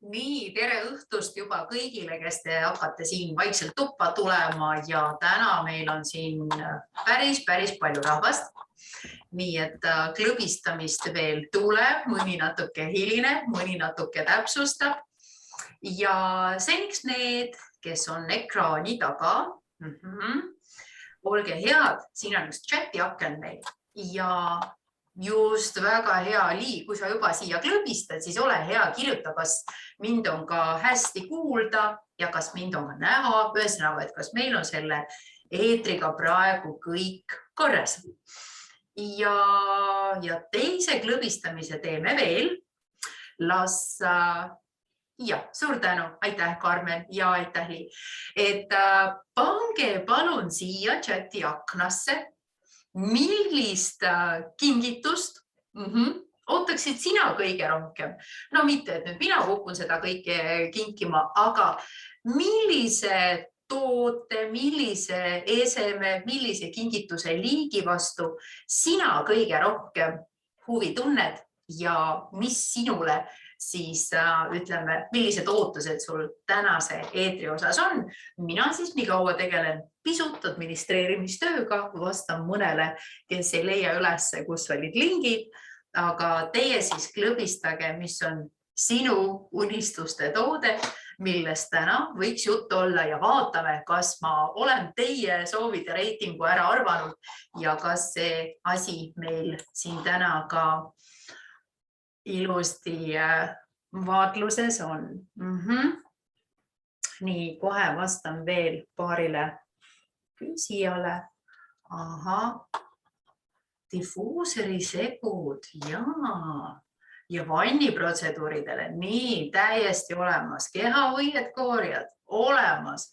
Nii, tere õhtust juba kõigile, kes te hakkate siin vaikselt tuppa tulema ja täna meil on siin päris palju rahvast. Nii et klõbistamist veel tuleb, mõni natuke hiline, mõni natuke täpsustab. Ja seniks need, kes on ekraani taga, olge head, siin on üks chati aken meil ja just väga hea, Lii, kui sa juba siia klõbistad, siis ole hea, kirjuta, kas mind on ka hästi kuulda ja kas mind on ka näha, ühesõnaga, et kas meil on selle eetriga praegu kõik korras. Ja teise klõbistamise teeme veel. Suur tänu, aitäh Karmen ja aitäh Lii. Et pange palun siia chati aknasse, millist kingitust ootaksid sina kõige rohkem? No mitte, et nüüd mina kukun seda kõike kinkima, aga millise toote, millise eseme, millise kingituse liigi vastu sina kõige rohkem huvi tunned ja mis sinule siis ütleme, millised ootused sul tänase eetri osas on. Mina siis nii kaua tegelen pisut administreerimistööga, vastan mõnele, kes ei leia üles, kus olid lingid, aga teie siis klõbistage, mis on sinu unistuste toode, millest täna võiks jutt olla ja vaatame, kas ma olen teie soovide reitingu ära arvanud ja kas see asi meil siin täna ka ilusti vaatluses on. Nii, kohe vastan veel paarile küsijale. Diffuuseri segud ja vanniprotseduuridele. Nii, täiesti olemas. Kehavõied koorijad olemas.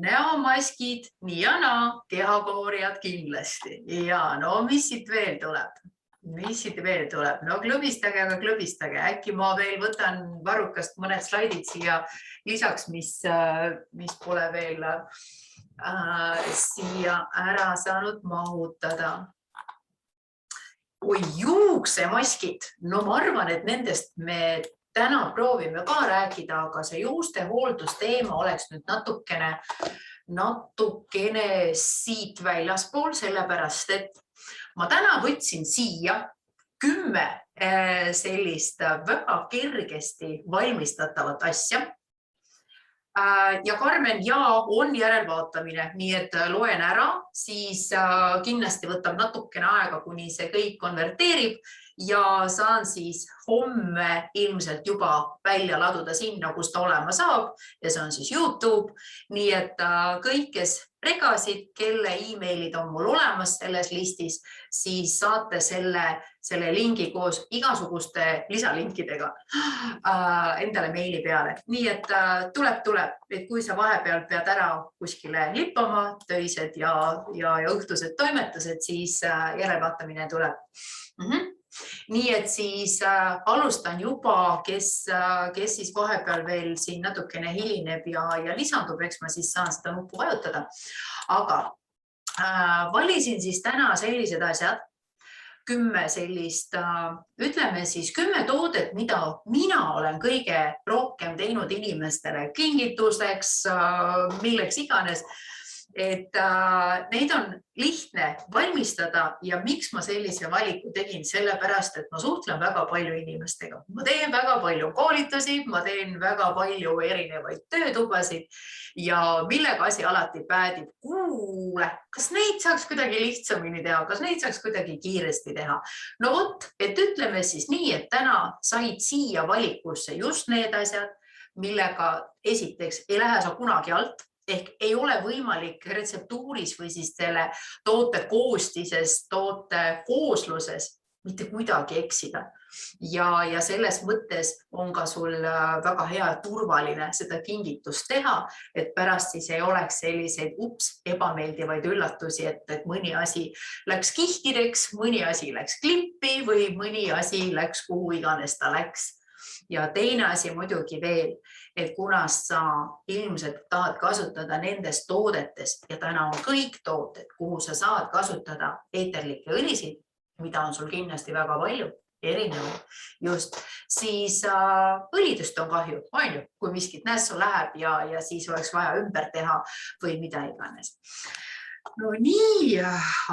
Näomaskid, nii ja naa, kehakoorijad kindlasti. Ja no mis siit veel tuleb? No klõbistage, aga klõbistage. Äkki ma veel võtan varrukast mõned slaidid siia lisaks, mis pole veel siia ära saanud mahutada. Oi, juuksemaskid. No ma arvan, et nendest me täna proovime ka rääkida, aga see juuste hooldusteema oleks nüüd natukene siit väljaspool, sellepärast, et ma täna võtsin siia 10 sellist väga kergesti valmistatavat asja. Ja Karmen, on järelvaatamine, nii et loen ära, siis kindlasti võtab natukene aega, kuni see kõik konverteerib ja saan siis homme ilmselt juba välja laduda sinna, kus ta olema saab ja see on siis YouTube. Nii et kõik, kes regasid, kelle e-mailid on mul olemas selles listis, siis saate selle lingi koos igasuguste lisalinkidega endale meili peale. Nii et tuleb, et kui sa vahepeal pead ära kuskile lippama, töised ja õhtused toimetused, siis järelvaatamine tuleb. Nii et siis alustan juba, kes siis vahepeal veel siin natukene hilineb ja lisandub, eks ma siis saan seda nuppu vajutada. Aga valisin siis täna sellised asjad, 10 sellist, ütleme siis 10 toodet, mida mina olen kõige rohkem teinud inimestele kingituseks, milleks iganes. Et neid on lihtne valmistada ja miks ma sellise valiku tegin, sellepärast, et ma suhtlen väga palju inimestega. Ma teen väga palju koolitusi, ma teen väga palju erinevaid töötubasid ja millega asi alati päädib. Kuule, kas neid saaks kuidagi lihtsamini teha, kas neid saaks kuidagi kiiresti teha? No vot, et ütleme siis nii, et täna said siia valikusse just need asjad, millega esiteks ei lähe sa kunagi alt, ehk ei ole võimalik retseptuuris või siis selle toote koostises, toote koosluses mitte kuidagi eksida. Ja selles mõttes on ka sul väga hea turvaline seda kingitust teha, et pärast siis ei oleks selliseid ebameeldivaid üllatusi, et mõni asi läks kihtideks, mõni asi läks klippi või mõni asi läks kuhu iganes ta läks. Ja teine asi muidugi veel, et kuna sa ilmselt tahad kasutada nendes toodetes ja täna on kõik tooted, kuhu sa saad kasutada eeterlikke õlisid, mida on sul kindlasti väga palju, erinevaid, just, siis õlidest on kahju, kui miskit nässu läheb ja siis oleks vaja ümber teha või mida iganes. No nii,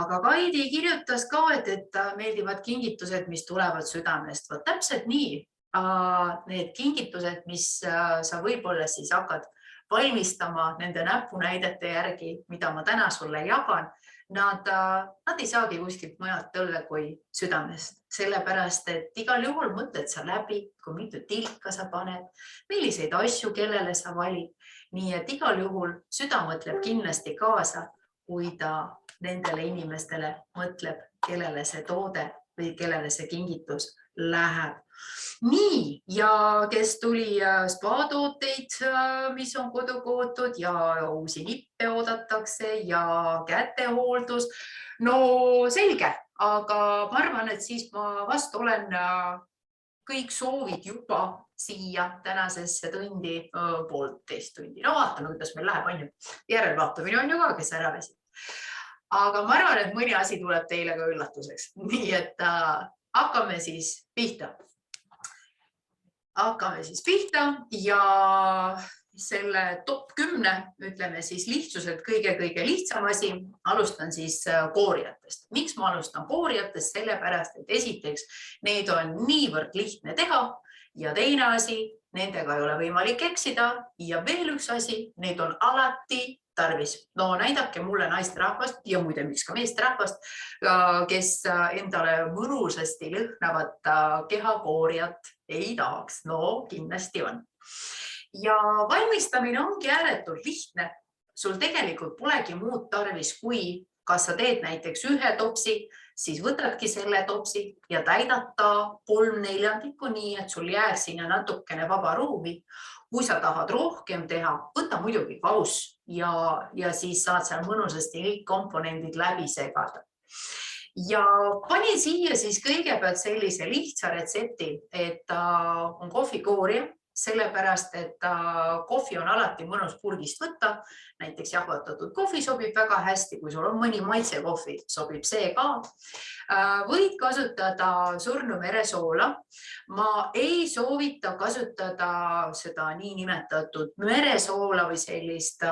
aga Kaidi kirjutas ka, et meeldivad kingitused, mis tulevad südamest. Võt täpselt nii, need kingitused, mis sa võib-olla siis hakkad valmistama nende näpunäidete järgi, mida ma täna sulle jagan, nad ei saagi kuskilt mujalt tõlle kui südamest, sellepärast, et igal juhul mõtled sa läbi, kui mitu tilka sa paned, milliseid asju, kellele sa valid. Nii et igal juhul süda mõtleb kindlasti kaasa, kui ta nendele inimestele mõtleb, kellele see toode või kellele see kingitus läheb. Nii, ja kes tuli spa-tooteid, mis on kodukootud ja uusi nippe oodatakse ja kätehooldus. No selge, aga ma arvan, et siis ma vast olen kõik soovid juba siia tänasesse tundi, 1,5 tundi. No vaatame, kuidas meil läheb, on ju. Järelvaatamine on ju ka, kes ära väsib. Aga ma arvan, et mõni asi tuleb teile ka üllatuseks. Nii et hakkame siis pihta. Ja selle top 10, ütleme siis lihtsuselt kõige lihtsam asi, alustan siis koorijatest. Miks ma alustan koorijatest? Sellepärast, et esiteks need on niivõrd lihtne teha ja teine asi, nendega ei ole võimalik eksida ja veel üks asi, need on alati tarvis. No näidake mulle naisterahvast ja muide, miks ka meesterahvast, kes endale mõnusasti lõhnavat kehakoorijat ei tahaks. No kindlasti on. Ja valmistamine ongi ääretult lihtne. Sul tegelikult polegi muud tarvis, kui kas sa teed näiteks ühe topsi, siis võtadki selle topsi ja täidad ta 3/4 nii, et sul jääb sinna natukene vaba ruumi. Kui sa tahad rohkem teha, võta muidugi kauss ja siis saad seal mõnusasti kõik komponendid läbi segada. Ja panin siia siis kõigepealt sellise lihtsa retsepti, et on kohvikoorija, sellepärast, et kohvi on alati mõnus purgist võtta. Näiteks jahvatatud kohvi sobib väga hästi, kui sul on mõni maitsekohvi, sobib see ka. Võid kasutada surnumeresoola. Ma ei soovita kasutada seda niinimetatud meresoola või sellist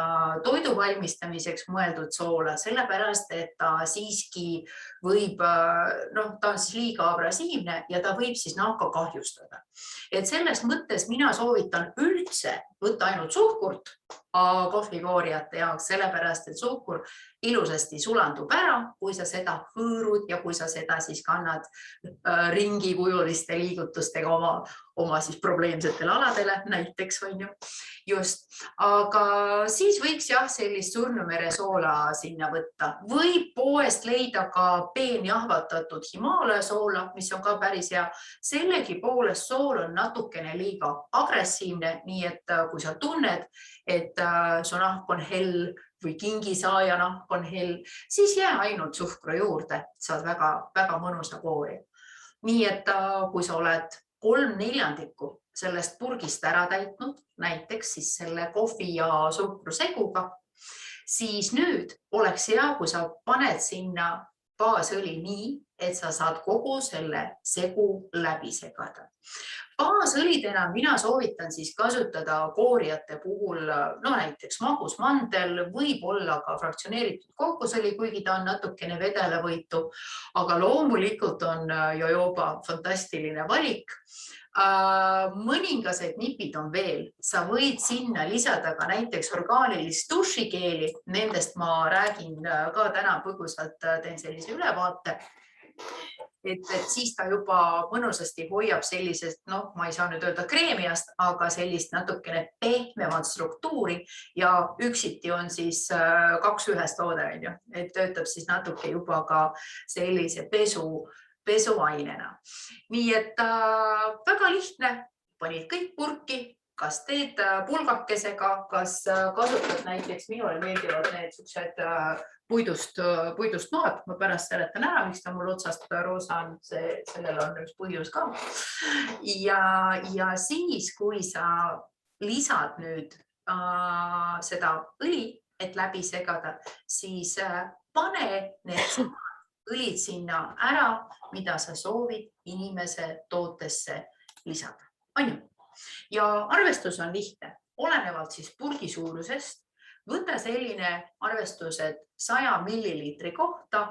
toidu valmistamiseks mõeldud soola, sellepärast, et ta siiski võib, ta on siis liiga abrasiivne ja ta võib siis nahka kahjustada. Et selles mõttes mina soovitan üldse võtta ainult suhkurt kohvikoorijate jaoks, sellepärast, et suhkur ilusasti sulandub ära, kui sa seda hõõrud ja kui sa seda siis kannad ringikujuliste liigutustega oma siis probleemsetele aladele, näiteks on ju. Just, aga siis võiks jah sellist surnumeresoola sinna võtta. Võib poest leida ka peenjahvatatud Himaalaja soola, mis on ka päris hea. Sellegi poolest sool on natukene liiga agressiivne, nii et kui sa tunned, et su nahk on hell või kingisaaja nahk on hell, siis jää ainult suhkru juurde, saad väga mõnusa koori. Nii et kui sa oled 3/4 sellest purgist ära täitnud, näiteks siis selle kohvi ja suhkru seguga, siis nüüd oleks hea, kui sa paned sinna baasõli nii, et sa saad kogu selle segu läbi segada. Baasõlidena mina soovitan siis kasutada koorijate puhul, näiteks magusmandel, võib olla ka fraktsioneeritud kookosõli, kuigi ta on natukene vedelavõitu, aga loomulikult on jojoba fantastiline valik. Mõningased nipid on veel, sa võid sinna lisada ka näiteks orgaanilist dušikeeli, nendest ma räägin ka täna põgusalt, teen sellise ülevaate. Et siis ta juba mõnusasti hoiab sellisest, ma ei saa nüüd öelda kreemiast, aga sellist natukene pehmemat struktuuri ja üksiti on siis 2 ühes toode, et töötab siis natuke juba ka sellise pesu pesuainena. Nii et väga lihtne, panid kõik purki, kas teed pulgakesega, kas kasutad näiteks, minule meeldivad need suksed puidust noad, ma pärast seletan ära, miks ta mul otsast roosa on, sellel on üks põhjus ka. Ja siis, kui sa lisad nüüd seda õli, et läbi segada, siis pane need õlid sinna ära, mida sa soovid inimese tootesse lisada. On ju? Ja arvestus on lihtne, olenevalt siis purgi suurusest, võta selline arvestus, et 100 milliliitri kohta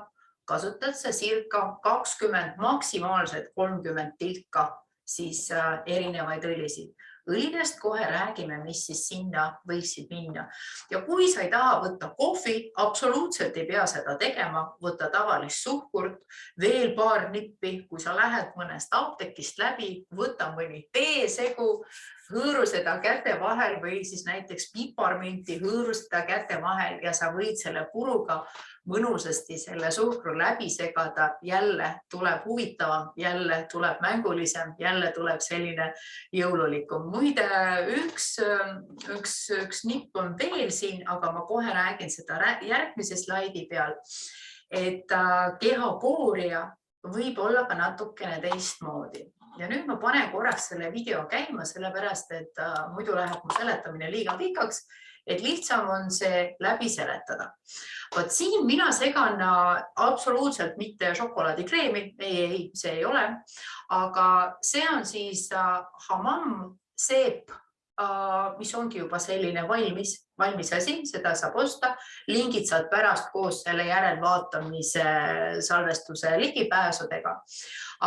kasutad sa circa 20, maksimaalselt 30 tilka siis erinevaid õlisid. Õlidest kohe räägime, mis siis sinna võiksid minna. Ja kui sa ei taha võtta kohvi, absoluutselt ei pea seda tegema, võtta tavalist suhkurt, veel paar nippi, kui sa lähed mõnest apteekist läbi, võta mõni teesegu, hõõru seda käte vahel või siis näiteks piparminti hõõru seda käte vahel ja sa võid selle puruga mõnusasti selle suhkru läbi segada. Jälle tuleb huvitavam, jälle tuleb mängulisem, jälle tuleb selline jõululikum. Muide, üks nipp on veel siin, aga ma kohe räägin seda järgmise slaidi peal, et kehakooria võib olla ka natukene teistmoodi. Ja nüüd ma panen korraks selle video käima, sellepärast, et muidu läheb mu seletamine liiga pikaks, et lihtsam on see läbi seletada. Võt siin mina segan absoluutselt mitte šokolaadikreemi, ei, see ei ole, aga see on siis hamam seep, mis ongi juba selline valmis asi, seda saab osta. Lingid saad pärast koos selle järelvaatamise salvestuse ligipääsudega.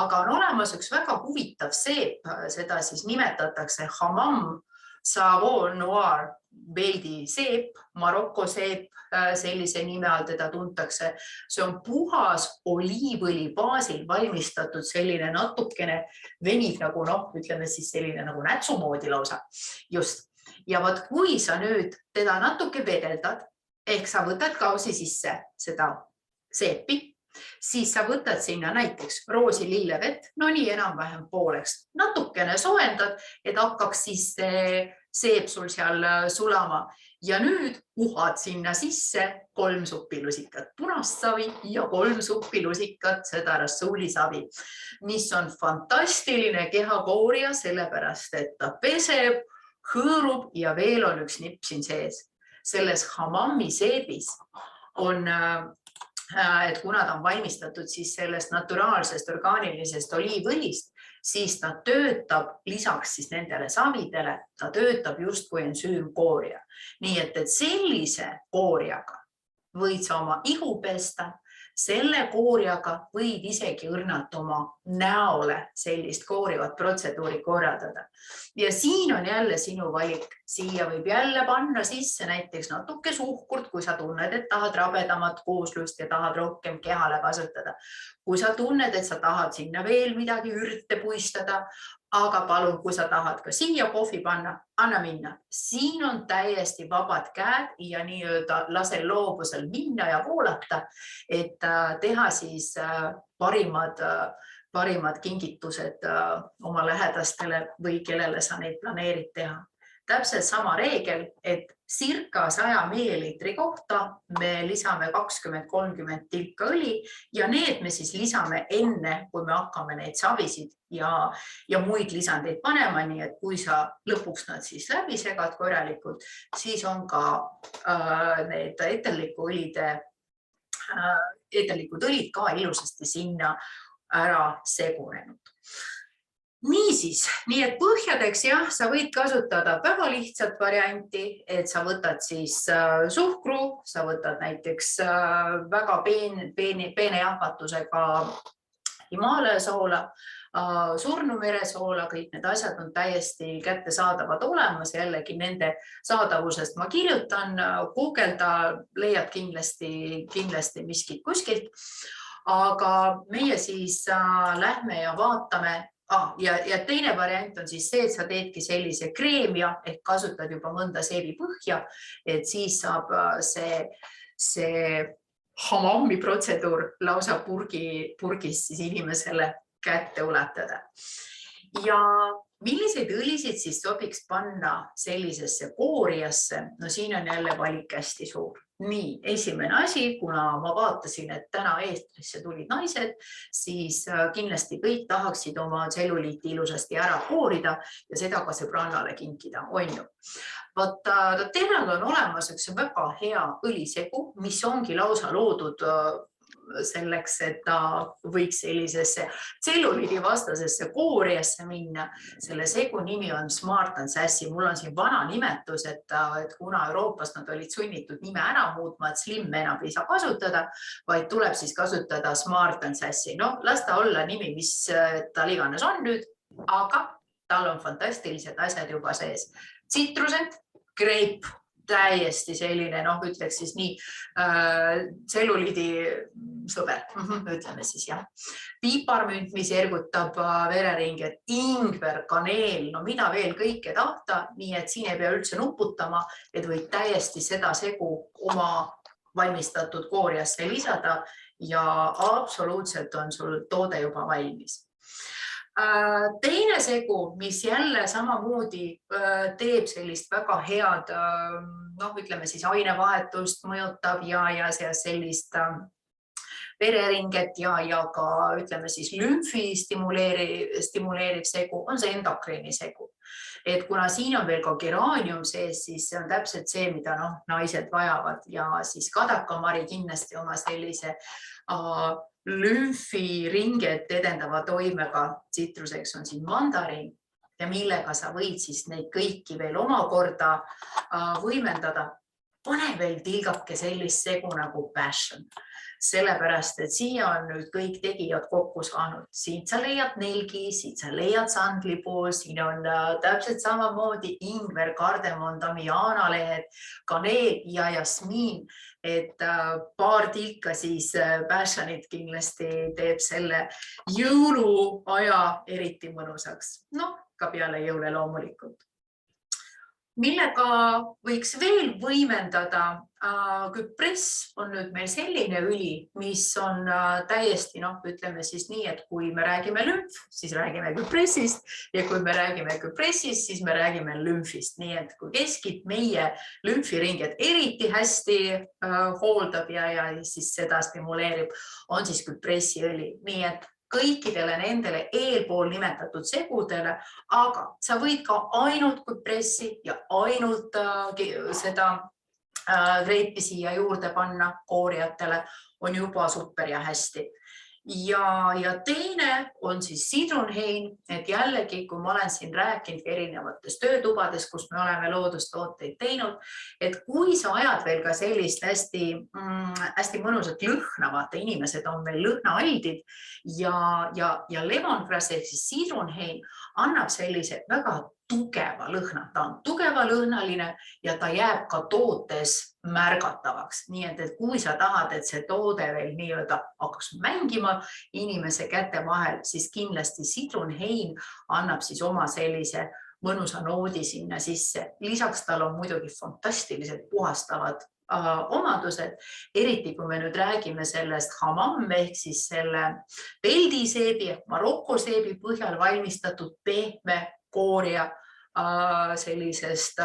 Aga on olemas üks väga huvitav seep, seda siis nimetatakse hamam savon noir, Beldi seep, Maroko seep, sellise nime all teda tuntakse. See on puhas oliivõli baasil valmistatud selline natukene veniv nagu, ütleme siis selline nagu nätsumoodi lausa. Just. Ja võt, kui sa nüüd teda natuke vedeldad, ehk sa võtad kausi sisse seda seepi, siis sa võtad sinna näiteks roosi lillevett, no nii enam-vähem pooleks, natukene soojendad, et hakkaks siis seep sul seal sulama ja nüüd uhad sinna sisse 3 suppilusikat punast savi ja 3 suppilusikat seda rassuulisavi, mis on fantastiline kehakooria, sellepärast et ta peseb, hõõrub ja veel on üks nipp siin sees. Selles hamami seebis on et kuna ta on valmistatud siis sellest naturaalsest orgaanilisest oliivõlist, siis ta töötab lisaks siis nendele savidele, ta töötab just kui ensüümkooria. Nii et sellise kooriaga võid sa oma ihu pesta, selle kooriaga võid isegi õrnalt oma näole sellist koorivat protseduuri korraldada. Ja siin on jälle sinu valik. Siia võib jälle panna sisse näiteks natuke suhkurt, kui sa tunned, et tahad rabedamat kooslust ja tahad rohkem kehale kasutada. Kui sa tunned, et sa tahad sinna veel midagi ürte puistada, aga palun, kui sa tahad ka siia kohvi panna, anna minna. Siin on täiesti vabad käed ja nii-öelda lase loovusel minna ja voolata, et teha siis parimad kingitused oma lähedastele või kellele sa neid planeerid teha. Täpselt sama reegel, et circa 100 milliliitri kohta me lisame 20-30 tilka õli ja need me siis lisame enne, kui me hakkame neid savisid ja muid lisandeid panema, nii et kui sa lõpuks nad siis läbi segad korralikult, siis on ka need eterlikud õlid ka ilusasti sinna ära segunenud. Niisiis, nii et põhjadeks jah, sa võid kasutada väga lihtsat varianti, et sa võtad siis suhkru, sa võtad näiteks väga peene jahvatusega Himaalaja soola, surnumeresoola, kõik need asjad on täiesti kättesaadavad olemas, jällegi nende saadavusest ma kirjutan, guugelda, leiad kindlasti miskit kuskilt, aga meie siis lähme ja vaatame. Ja teine variant on siis see, et sa teedki sellise kreemia, ehk kasutad juba mõnda seebipõhja, et siis saab see hamammi protseduur lausa purgis siis inimesele kätte ulatada. Ja milliseid õlisid siis sobiks panna sellisesse kooriasse? No siin on jälle valik hästi suur. Nii, esimene asi, kuna ma vaatasin, et täna Eestrisse tulid naised, siis kindlasti kõik tahaksid oma tselluliiti ilusasti ära koorida ja seda ka sõbrannale kinkida, on ju. Terral on olemas üks väga hea õlisegu, mis ongi lausa loodud selleks, et ta võiks sellisesse tselluliidi vastasesse kooriasse minna. Selle segu nimi on Smart & Sassy. Mul on siin vana nimetus, et kuna Euroopas nad olid sunnitud nime ära muutma, et Slim enam ei saa kasutada, vaid tuleb siis kasutada Smart & Sassy. No, las ta olla nimi, mis tal iganes on nüüd, aga tal on fantastilised asjad juba sees. Tsitrused, greip, täiesti selline, ütleks siis nii tselluliidi sõber, ütleme siis jah. Piiparmünt, mis ergutab vereringet, ingver, kaneel, no mida veel kõike tahta, nii et siin ei pea üldse nuputama, et võid täiesti seda segu oma valmistatud kooriasse lisada ja absoluutselt on sul toode juba valmis. Teine segu, mis jälle samamoodi teeb sellist väga head, ütleme siis ainevahetust mõjutab ja sellist vereringet ja ka ütleme siis lümfi stimuleeriv segu, on see endokriini segu. Et kuna siin on veel ka geraanium sees, siis see on täpselt see, mida naised vajavad ja siis kadakamari kindlasti oma sellise lümfiringet edendava toimega. Tsitruseks on siin mandariin ja millega sa võid siis neid kõiki veel omakorda võimendada. Pane veel tilgake sellist segu nagu passion, sellepärast, et siia on nüüd kõik tegijad kokku saanud. Siit sa leiad nelgi, siit sa leiad sandlipuu, siin on täpselt samamoodi ingver, kardemon, damiaanalehed, kaneel ja jasmiin. Et paar tilka siis passionit kindlasti teeb selle jõuluaja eriti mõnusaks. Ka peale jõule loomulikult. Millega võiks veel võimendada? Küpress on nüüd meil selline õli, mis on täiesti, ütleme siis nii, et kui me räägime lümf, siis räägime küpressist ja kui me räägime küpressist, siis me räägime lümfist. Nii et kui keskid meie lümfiringet eriti hästi hooldab ja siis seda stimuleerib, on siis küpressiõli. Nii et kõikidele nendele eelpool nimetatud segudele, aga sa võid ka ainult küpressi ja ainult seda greipi siia juurde panna kooriatele, on juba super ja hästi. Ja teine on siis sidrunhein, et jällegi, kui ma olen siin rääkinud erinevates töötubades, kus me oleme loodustooteid teinud, et kui sa ajad veel ka sellist hästi mõnusat lõhna, vaata inimesed on meil lõhnaaldid ja lemongrass ehk siis sidrunhein annab sellise väga tugeva lõhna. Ta on tugeva lõhnaline ja ta jääb ka tootes märgatavaks. Nii et kui sa tahad, et see toode veel nii-öelda hakkaks mängima inimese käte vahel, siis kindlasti sidrunhein annab siis oma sellise mõnusa noodi sinna sisse. Lisaks tal on muidugi fantastiliselt puhastavad omadused, eriti kui me nüüd räägime sellest hamam ehk siis selle peldiseebi, marokoseebi põhjal valmistatud pehme kooria sellisest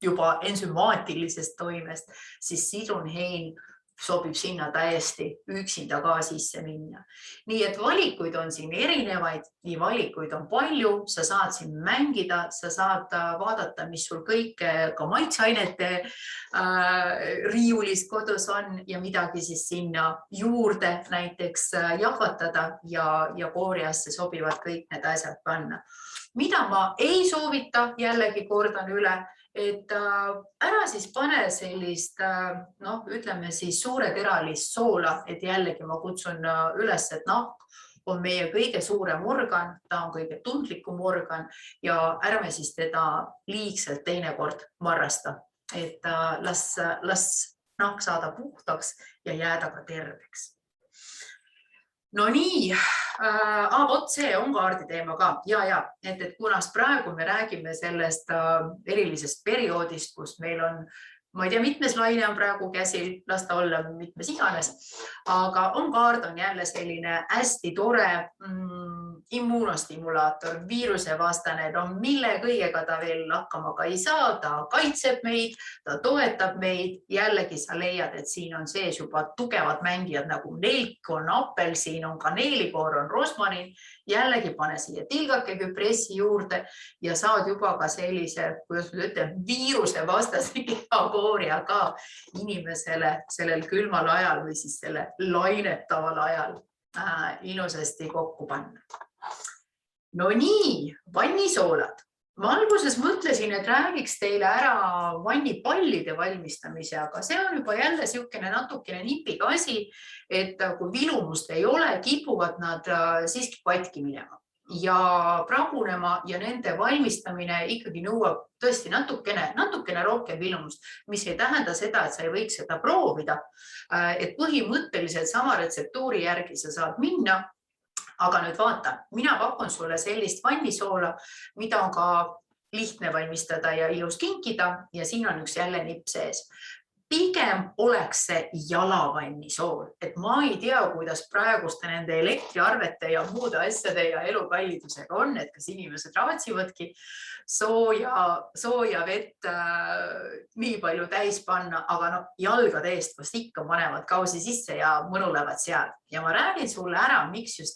juba ensümaatilisest toimest, siis sidrunhein sobib sinna täiesti üksinda ka sisse minna. Nii et valikuid on siin erinevaid, nii valikuid on palju, sa saad siin mängida, sa saad vaadata, mis sul kõik ka maitseainete riiulis kodus on ja midagi siis sinna juurde näiteks jahvatada ja kooriasse sobivad kõik need asjad panna. Mida ma ei soovita, jällegi kordan üle, et ära siis pane sellist, ütleme siis suure teralist soola, et jällegi ma kutsun üles, et nahk on meie kõige suurem organ, ta on kõige tundlikum organ ja ärme siis teda liigselt teinekord varrasta, et las nahk saada puhtaks ja jääda ka terveks. No nii, vot see on kaardi teema ka. Et kunas praegu me räägime sellest erilisest perioodist, kus meil on ma ei tea, mitmes laine on praegu käsil, las ta olla mitmes iganes, aga OnGuard on jälle selline hästi tore immuunostimulaator, viirusevastane, mille kõigega ta veel hakkama ka ei saa, ta kaitseb meid, ta toetab meid, jällegi sa leiad, et siin on sees juba tugevad mängijad nagu nelk, on apelsin, on kaneelikoor, on rosmarin, jällegi pane siia tilgake küpressi juurde ja saad juba ka sellise, kuidas ma ütlen, viirusevastase kehakooria ka inimesele sellel külmal ajal või siis selle lainetaval ajal ilusasti kokku panna. No nii, vannisoolad. Ma alguses mõtlesin, et räägiks teile ära vannipallide valmistamise, aga see on juba jälle siukene natukene nipiga asi, et kui vilumust ei ole, kipuvad nad siiski katki minema ja pragunema ja nende valmistamine ikkagi nõuab tõesti natukene rohkem vilumust, mis ei tähenda seda, et sa ei võiks seda proovida, et põhimõtteliselt sama retseptuuri järgi sa saad minna. Aga nüüd vaata, mina pakun sulle sellist vannisoola, mida on ka lihtne valmistada ja ilus kinkida ja siin on üks jälle nipp sees. Pigem oleks see jalavannisool, et ma ei tea, kuidas praeguste nende elektriarvete ja muude asjade ja elukallidusega on, et kas inimesed raatsivadki sooja vett nii palju täis panna, aga no jalgade eest vast ikka panevad kausi sisse ja mõnulevad seal. Ja ma räägin sulle ära, miks just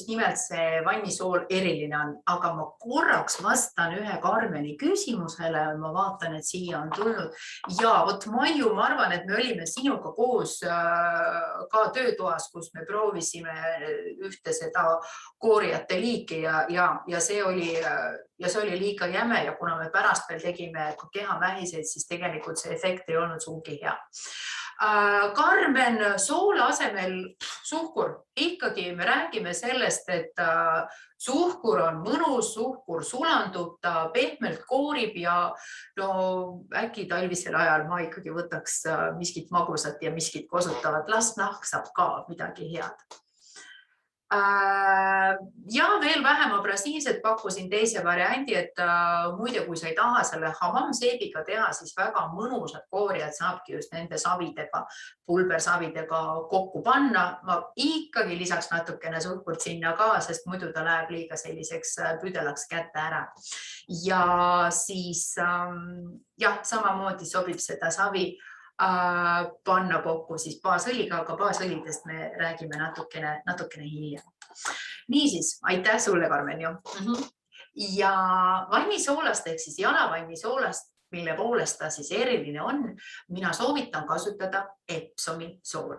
nimelt see vannisool eriline on, aga ma korraks vastan ühe Karmeni küsimusele, ma vaatan, et siia on tulnud ja vot Maiu, ma arvan, et me olime sinuga koos ka töötoas, kus me proovisime ühte seda koorijate liiki ja see oli liiga jäme ja kuna me pärast veel tegime kehamähiseid, siis tegelikult see efekt ei olnud sugugi hea. Karmen, soola asemel suhkur. Ikkagi me räägime sellest, et suhkur on mõnus, suhkur sulandub, ta pehmelt koorib ja no äkki talvisel ajal ma ikkagi võtaks miskit magusat ja miskit kosutavat. Las nahk saab ka midagi head. Ja veel vähem abrasiivset pakkusin teise variandi, et muide, kui sa ei taha selle hamam-seebiga teha, siis väga mõnusad koorijad saabki just nende savidega, pulbersavidega kokku panna. Ma ikkagi lisaks natukene suhkurt sinna ka, sest muidu ta läheb liiga selliseks püdelaks kätte ära. Ja siis samamoodi sobib seda savi panna kokku siis baasõliga, aga baasõlidest me räägime natukene hiljem. Niisiis, aitäh sulle, Karmen. Ja vannisoolast ehk siis jalavannisoolast, mille poolest ta siis eriline on, mina soovitan kasutada Epsomi sool.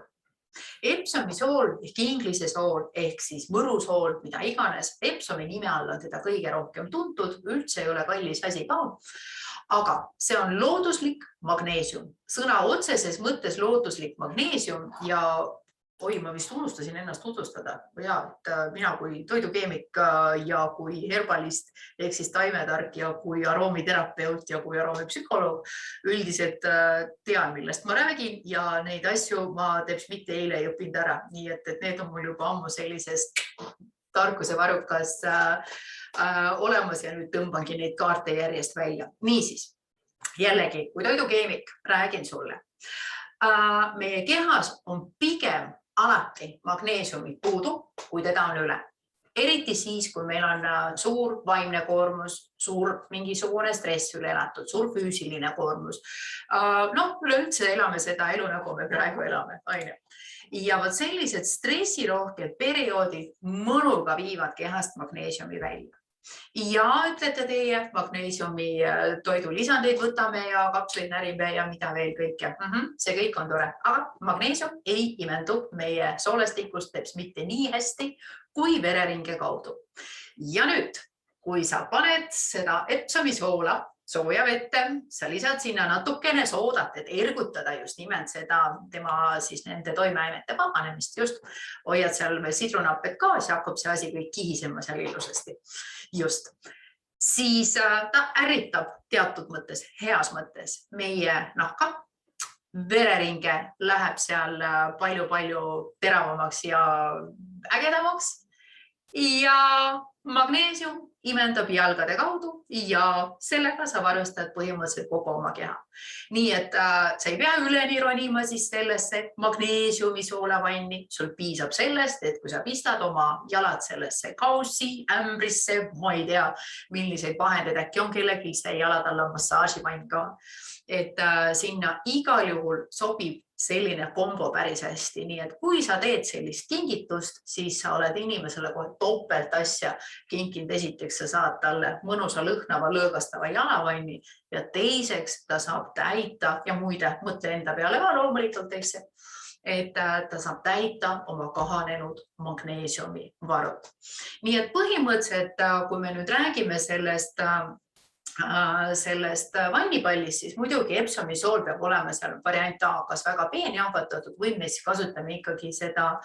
Epsomi sool ehk inglise sool ehk siis võrusool, mida iganes. Epsomi nime all on teda kõige rohkem tuntud, üldse ei ole kallis asi ka. Aga see on looduslik magneesium, sõna otseses mõttes looduslik magneesium ja ma vist unustasin ennast tutvustada. Ja, et mina kui toidukeemik ja kui herbalist ehk siis taimetark ja kui aroomiterapeut ja kui aroomipsühholoog üldiselt tean, millest ma räägin ja neid asju ma teps mitte eile ei õppinud ära. Nii et need on mul juba ammu sellisest tarkuse varukas olemas ja nüüd tõmbangi neid kaarte järjest välja. Niisiis, jällegi, kui toidukeemik räägin sulle. Meie kehas on pigem alati magneesiumi puudu, kui teda on üle. Eriti siis, kui meil on suur vaimne koormus, suur mingisugune stress üle elatud, suur füüsiline koormus. Üleüldse elame seda elu, nagu me praegu elame. Ja võt sellised stressirohked perioodid mõnuga viivad kehast magneesiumi välja. Ja ütlete teie, magneesiumi toidulisandeid võtame ja kapsleid närime ja mida veel kõike. See kõik on tore, aga magneesium ei imendu meie soolestikust teps mitte nii hästi kui vereringe kaudu. Ja nüüd, kui sa paned seda Epsomi soola sooja vette, sa lisad sinna natukene soodat, et ergutada just nimelt seda tema siis nende toimeainete vabanemist. Just hoiad seal sidrunapped ka, siis hakkab see asi kõik kihisema seal ilusasti. Just. Siis ta ärritab teatud mõttes, heas mõttes meie nahka. Vereringe läheb seal palju-palju teravamaks ja ägedamaks. ja magneesium imendab jalgade kaudu ja sellega sa varustad põhimõtteliselt kogu oma keha. Nii et sa ei pea üleni ronima siis sellesse magneesiumi soolavanni. Sul piisab sellest, et kui sa pistad oma jalad sellesse kaussi, ämbrisse, ma ei tea, milliseid vahendeid, äkki on kellelgi see jalad alla massaaživann ka. Et sinna igal juhul sobib selline kombo päris hästi. Nii et kui sa teed sellist kingitust, siis sa oled inimesele kohe topelt asja kinkinud. Esiteks sa saad talle mõnusa lõhnava lõõgastava jalavanni ja teiseks ta saab täita ja muide, mõtle enda peale ka loomulikult teisse, et ta saab täita oma kahanenud magneesiumi varud. Nii et põhimõtteliselt, kui me nüüd räägime sellest vannipallist, siis muidugi Epsomi sool peab olema seal variant A, kas väga peeni ahvatatud või me siis kasutame ikkagi seda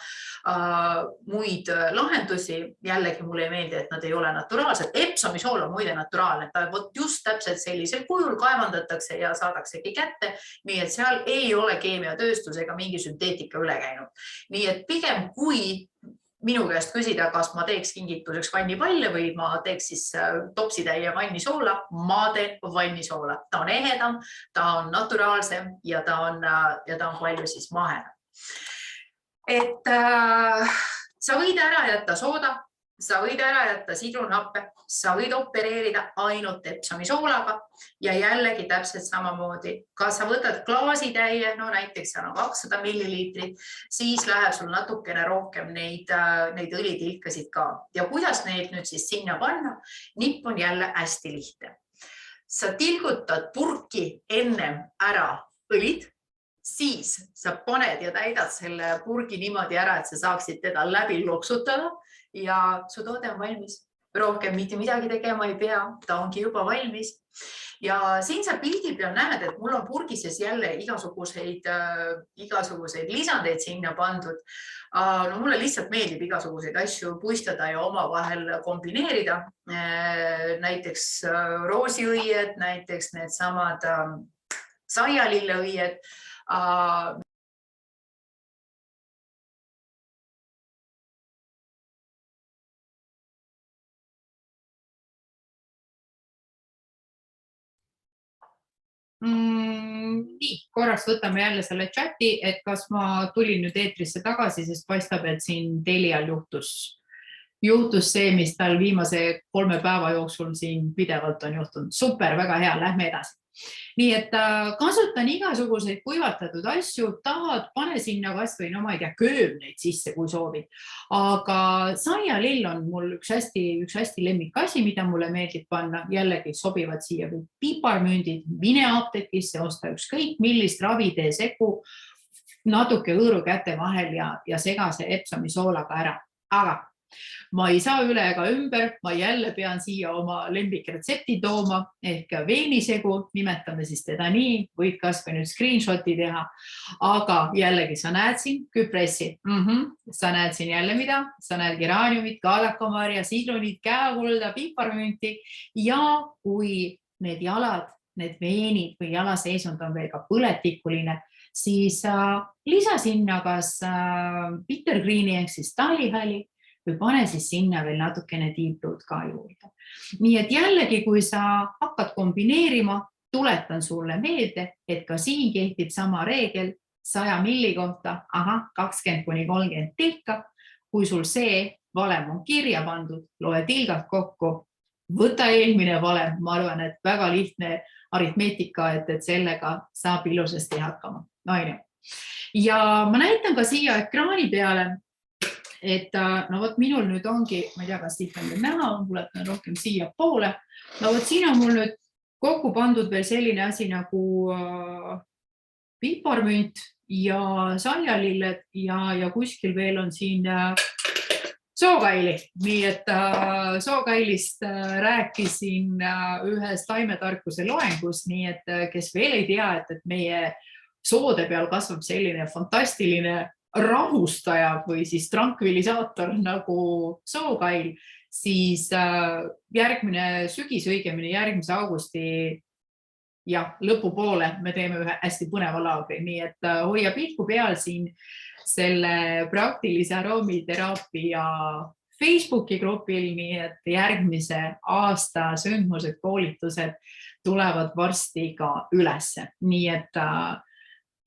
muid lahendusi. Jällegi mulle ei meeldi, et nad ei ole naturaalsed. Epsomi sool on muide naturaalne, ta just täpselt sellisel kujul kaevandatakse ja saadaksegi kätte. Nii et seal ei ole keemiatööstus ega mingi sünteetika üle käinud. Nii et pigem kui minu käest küsida, kas ma teeks kingituseks vannipalle või ma teeks siis topsitäie vannisoola, ma teen vannisoola. Ta on ehedam, ta on naturaalsem ja ta on palju siis mahedam. Et sa võid ära jätta sooda, sa võid ära jätta sidrunhappe, sa võid opereerida ainult Epsomi soolaga ja jällegi täpselt samamoodi. Kas sa võtad klaasitäie, no näiteks seal on 200 milliliitrit, siis läheb sul natukene rohkem neid õlitilkasid ka. Ja kuidas neid nüüd siis sinna panna? Nipp on jälle hästi lihtne. Sa tilgutad purki ennem ära õlid, siis sa paned ja täidad selle purgi niimoodi ära, et sa saaksid teda läbi loksutada ja su toode on valmis. Rohkem mitte midagi tegema ei pea, ta ongi juba valmis. Ja siin sa pildi peal näed, et mul on purgises jälle igasuguseid lisandeid sinna pandud. No mulle lihtsalt meeldib igasuguseid asju puistada ja oma vahel kombineerida. Näiteks roosiõied, näiteks need samad saialilleõied. Nii, korraks võtame jälle selle chati, et kas ma tulin nüüd eetrisse tagasi, sest paistab, et siin Telial juhtus see, mis tal viimase 3 päeva jooksul siin pidevalt on juhtunud. Super, väga hea, lähme edasi. Nii et kasutan igasuguseid kuivatatud asju, tahad, pane sinna kas või, no ma ei tea, köömneid sisse, kui soovid. Aga saialill on mul üks hästi lemmikasi, mida mulle meeldib panna. Jällegi sobivad siia kõik piparmündid, mine apteekisse, osta ükskõik millist ravitee segu, natuke hõõru käte vahel ja sega see Epsomi soolaga ära. Aga ma ei saa üle ega ümber, ma jälle pean siia oma lembikretsepti tooma ehk veenisegu, nimetame siis teda nii, võid kas või nüüd screenshoti teha, aga jällegi sa näed siin küpressi, sa näed siin jälle mida, sa näed geraaniumit, kaadakamarja, sidrunit, käekulda, piparmünti ja kui need jalad, need veenid või jalaseisund on veel ka põletikuline, siis lisa sinna kas bittergreeni ehk siis talihali või pane siis sinna veel natukene tiibluud ka juurde. Nii et jällegi, kui sa hakkad kombineerima, tuletan sulle meelde, et ka siin kehtib sama reegel 100 milli kohta, 20–30 tilka. Kui sul see valem on kirja pandud, loe tilgad kokku, võta eelmine valem, ma arvan, et väga lihtne aritmeetika, et sellega saab ilusasti hakkama. Ja ma näitan ka siia ekraani peale, et no võt minul nüüd ongi, ma ei tea, kas siit on nüüd näha, tuletan rohkem siia poole. No võt siin on mul nüüd kokku pandud veel selline asi nagu piparmünt ja saialilled ja kuskil veel on siin sookaili. Nii et sookailist rääkisin ühes taimetarkuse loengus, nii et kes veel ei tea, et meie soode peal kasvab selline fantastiline rahustaja või siis tranquillisaator nagu sookail, siis järgmine sügis, õigemini järgmise augusti lõpupoole me teeme ühe hästi põneva laagri, nii et hoia pilku peal siin selle praktilise aromiteraapia Facebooki grupil, nii et järgmise aasta sündmused, koolitused tulevad varsti ka ülesse. Nii et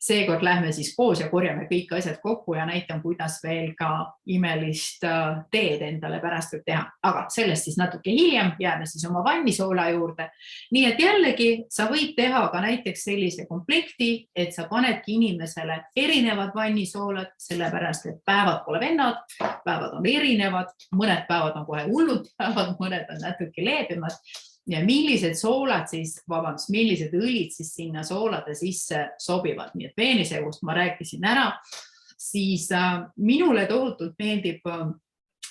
seekord lähme siis koos ja korjame kõik asjad kokku ja näitan, kuidas veel ka imelist teed endale pärast võib teha. Aga sellest siis natuke hiljem jääme siis oma vannisoola juurde. Nii et jällegi sa võid teha ka näiteks sellise komplekti, et sa panedki inimesele erinevad vannisoolad, sellepärast, et päevad pole vennad, päevad on erinevad, mõned päevad on kohe hullud päevad, mõned on natuke leebemad. Ja millised soolad siis, millised õlid siis sinna soolade sisse sobivad. Nii et veenisegust ma rääkisin ära, siis minule tohutult meeldib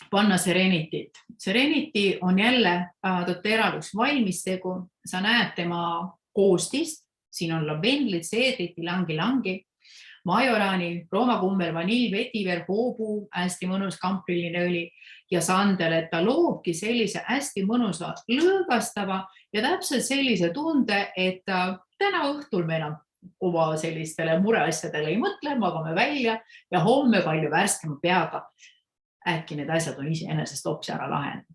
panna Serenityt. Serenity on jälle doTERRAl üks valmissegu. Sa näed tema koostist. Siin on lavendlit, seedrit, ilangi, majorani, roomakummel, vanill, vetiver, hoobu, hästi mõnus kampriline õli ja sandel, et ta loobki sellise hästi mõnusa lõõgastava ja täpselt sellise tunde, et täna õhtul meil on oma sellistele mureasjadele ei mõtle, magame välja ja homme palju värskema peaga. Äkki need asjad on iseenesest hoopis ära lahendanud.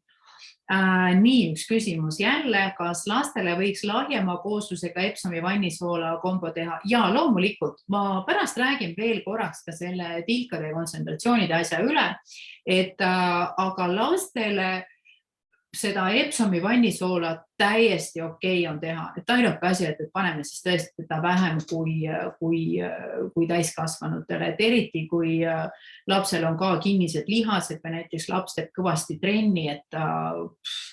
Nii üks küsimus jälle, kas lastele võiks lahjema kooslusega Epsomi vannisoola kombo teha? Ja loomulikult, ma pärast räägin veel korraks ka selle tilkade kontsentratsioonide asja üle, aga lastele seda Epsomi vannisoola täiesti okei on teha. Et ainuke asi, et paneme siis tõesti teda vähem kui täiskasvanutele. Et eriti kui lapsel on ka kinnised lihased või näiteks laps teeb kõvasti trenni, et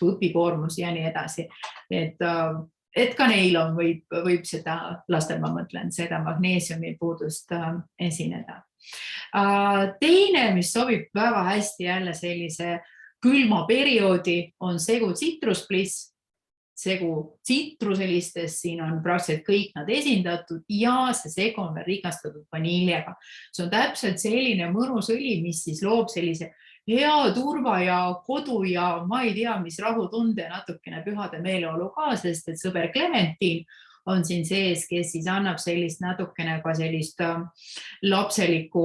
õpikoormus ja nii edasi. Et ka neil on, võib seda, lastel ma mõtlen, seda magneesiumi puudust esineda. Teine, mis sobib väga hästi jälle sellise külma perioodi on segu Citrusbliss, segu tsitruselistest, siin on praktiliselt kõik nad esindatud ja see segu on veel rikastatud vaniljega. See on täpselt selline mõnus õli, mis siis loob sellise hea turva ja kodu ja ma ei tea, mis rahutunde natukene pühade meeleolu ka, sest et sõber Clementine on siin sees, kes siis annab sellist natukene ka sellist lapselikku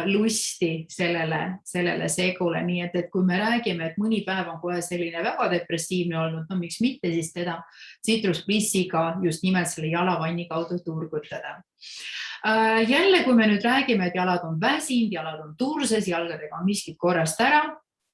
lusti sellele segule. Nii et kui me räägime, et mõni päev on kohe selline väga depressiivne olnud, no miks mitte siis teda Citrusblissiga just nimelt selle jalavanni kaudu turgutada. Jälle, kui me nüüd räägime, et jalad on väsinud, jalad on turses, jalgadega on miskid korrast ära,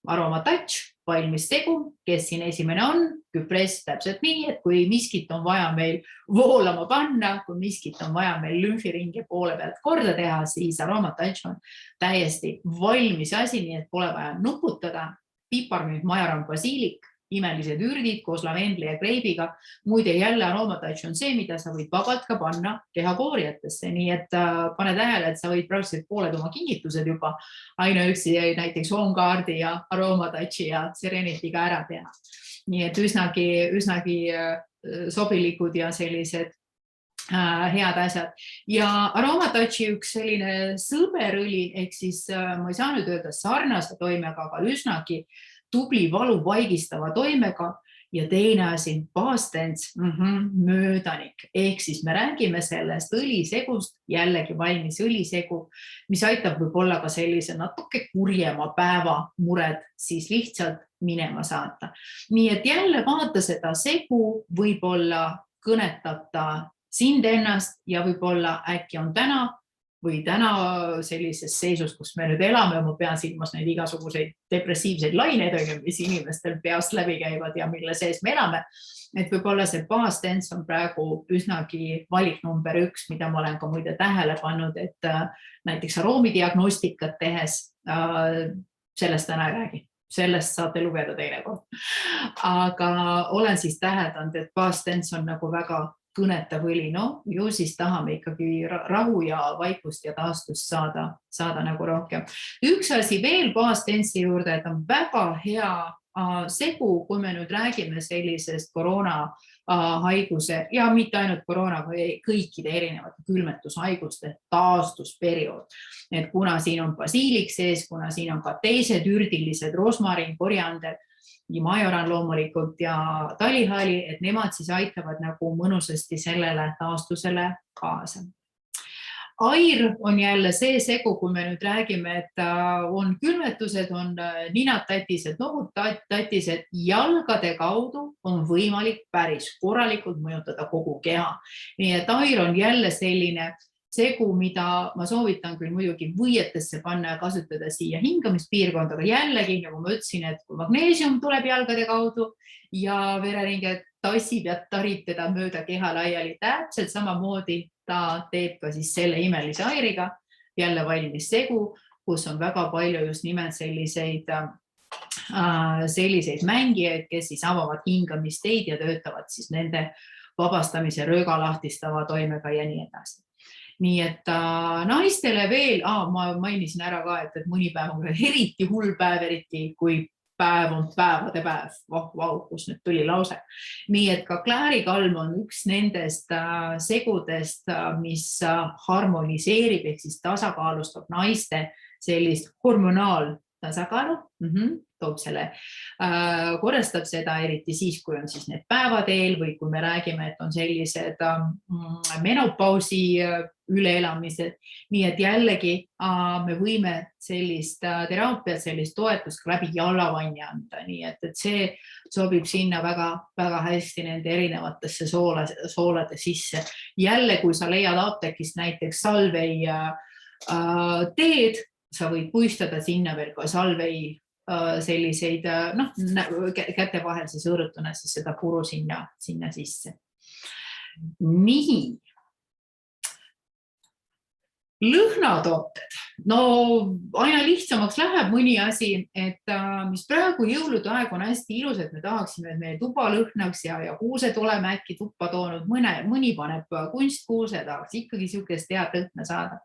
Aroma Touch, valmis segu, kes siin esimene on, küpress täpselt nii, et kui miskit on vaja meil voolama panna, kui miskit on vaja meil lümfiringi poole pealt korda teha, siis Aroma Touch on täiesti valmis asi, nii et pole vaja nuputada. Piparmünt, majoran, basiilik, imelised ürdid koos lavendli ja kreibiga. Muide jälle Aroma Touch on see, mida sa võid vabalt ka panna kehakooriatesse, nii et pane tähele, et sa võid praktiliselt pooled oma kinnitused juba ainuüksi näiteks Homeguardi ja Aroma Touchi ja Serenityga ära teha. Nii et üsnagi sobilikud ja sellised head asjad. Ja Aroma Touchi üks selline sõberõli, ehk siis ma ei saa nüüd öelda sarnase toimega, aga üsnagi tubli valu vaigistava toimega ja teine asi, Bastens, möödanik. Ehk siis me räägime sellest õlisegust, jällegi valmis õlisegu, mis aitab võib-olla ka sellise natuke kurjema päeva mured siis lihtsalt minema saata. Nii et jälle vaata seda segu, võib-olla kõnetata sind ennast ja võib-olla äkki on täna sellises seisus, kus me nüüd elame, ma pean silmas neid igasuguseid depressiivseid laineid, mis inimestel peast läbi käivad ja mille sees me elame. Et võib-olla see Bastens on praegu üsnagi valik number 1, mida ma olen ka muide tähele pannud, et näiteks aroomidiagnostikat tehes sellest täna ei räägi. Sellest saate lugeda teine kord. Aga olen siis täheldanud, et Bastens on nagu väga kõnetav õli, no ju siis tahame ikkagi rahu ja vaikust ja taastust saada nagu rohkem. Üks asi veel Bastensi juurde, et on väga hea segu, kui me nüüd räägime sellisest koroonahaiguse ja mitte ainult koroona, või kõikide erinevate külmetushaiguste taastusperiood. Et kuna siin on basiilik sees, kuna siin on ka teised ürdilised, rosmarin, koriander, ja majoran loomulikult ja talihali, et nemad siis aitavad nagu mõnusasti sellele taastusele kaasa. Air on jälle see segu, kui me nüüd räägime, et on külmetused, on ninad tatised, nohud tatised, jalgade kaudu on võimalik päris korralikult mõjutada kogu keha. Nii et air on jälle selline segu, mida ma soovitan küll muidugi võietesse panna ja kasutada siia hingamispiirkonda, aga jällegi, nagu ma ütlesin, et kui magneesium tuleb jalgade kaudu ja vereringe tassib ja tarib teda mööda keha laiali, täpselt samamoodi ta teeb ka siis selle imelise airiga, jälle valmis segu, kus on väga palju just nimelt selliseid mängijaid, kes siis avavad hingamisteid ja töötavad siis nende vabastamise rööga lahtistava toimega ja nii edasi. Nii et naistele veel, ma mainisin ära ka, et mõni päev on eriti hull päev, eriti kui päev on päevade päev. Vau, kus nüüd tuli lause. Nii et ka kläärikalm on üks nendest segudest, mis harmoniseerib ehk siis tasakaalustab naiste sellist hormonaaltasakaalu, toob selle, korrastab seda eriti siis, kui on siis need päevadeel või kui me räägime, et on sellised menopausi üleelamised. Nii et jällegi me võime sellist teraapiat, sellist toetust läbi jalavanni anda. Nii et see sobib sinna väga, väga hästi nende erinevatesse soolade sisse. Jälle, kui sa leiad apteekist näiteks salvei teed, sa võid puistada sinna veel ka salvei selliseid käte vahel siis õõrutuna siis seda puru sinna sisse. Nii. Lõhnatooted. No aina lihtsamaks läheb mõni asi, et mis praegu jõulude aeg on hästi ilus, et me tahaksime, et meie tuba lõhnaks ja kuused oleme äkki tuppa toonud, mõni paneb kunstkuuse, tahaks ikkagi siukest head lõhna saada.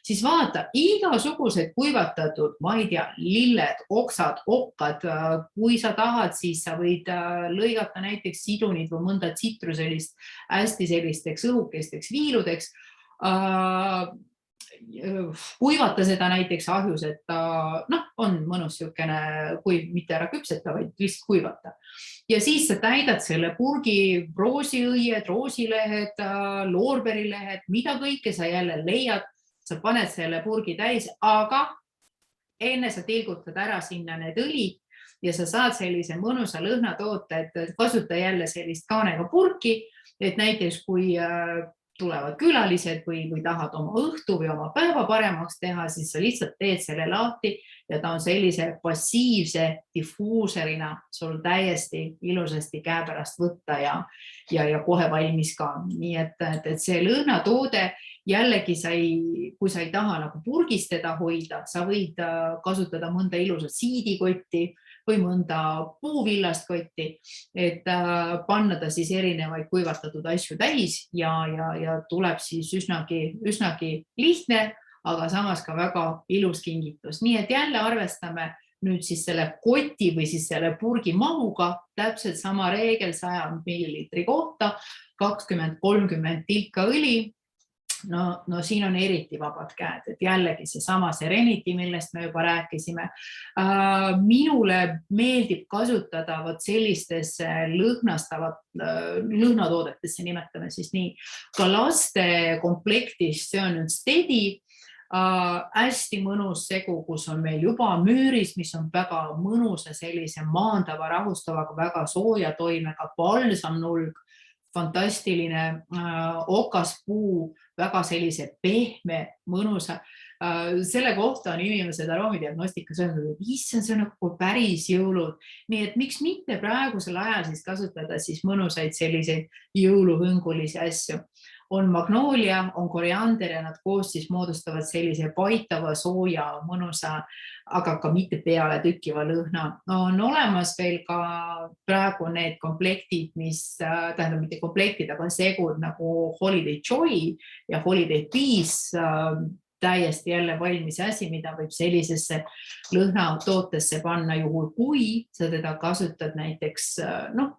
Siis vaata, igasugused kuivatatud, ma ei tea, lilled, oksad, okkad, kui sa tahad, siis sa võid lõigata näiteks sidunid või mõnda tsitruselist hästi sellisteks õhukesteks viiludeks. Kuivata seda näiteks ahjus, et on mõnus siukene, kui mitte ära küpseta, vaid lihtsalt kuivata. Ja siis sa täidad selle purgi roosiõied, roosilehed, loorberilehed, mida kõike sa jälle leiad, sa paned selle purgi täis, aga enne sa tilgutad ära sinna need õlid ja sa saad sellise mõnusa lõhnatoote, et kasuta jälle sellist kaanega purki, et näiteks kui tulevad külalised või tahad oma õhtu või oma päeva paremaks teha, siis sa lihtsalt teed selle lahti ja ta on sellise passiivse diffuuserina sul täiesti ilusasti käe pärast võtta ja kohe valmis ka. Nii et see lõhnatoode jällegi kui sa ei taha nagu purgis teda hoida, sa võid kasutada mõnda ilusat siidikotti või mõnda puuvillast kotti, et panna ta siis erinevaid kuivatatud asju täis ja tuleb siis üsnagi lihtne, aga samas ka väga ilus kingitus. Nii et jälle arvestame nüüd siis selle koti või siis selle purgi mahuga, täpselt sama reegel 100 milliliitri kohta, 20-30 tilka õli. No siin on eriti vabad käed, et jällegi see sama Serenity, millest me juba rääkisime. Minule meeldib kasutada sellistesse lõhnatoodetesse, nimetame siis nii, ka laste komplektis, see on nüüd Steady, hästi mõnus segu, kus on meil juba müüris, mis on väga mõnusa sellise maandava, rahustava, väga sooja toimega balsamnulg, fantastiline okaspuu, väga sellise pehme, mõnusa. Selle kohta on inimesed aroomadiagnostikas öelnud, et see on nagu päris jõulud. Nii et miks mitte praegusel ajal siis kasutada siis mõnusaid selliseid jõuluhõngulisi asju. On magnoolia, on koriander ja nad koos siis moodustavad sellise paitava, sooja, mõnusa, aga ka mitte peale tükkiva lõhna. On olemas veel ka praegu need komplektid, tähendab mitte komplektid, aga segud nagu Holiday Joy ja Holiday Peace, täiesti jälle valmis asi, mida võib sellisesse lõhnatootesse panna juhul, kui sa teda kasutad näiteks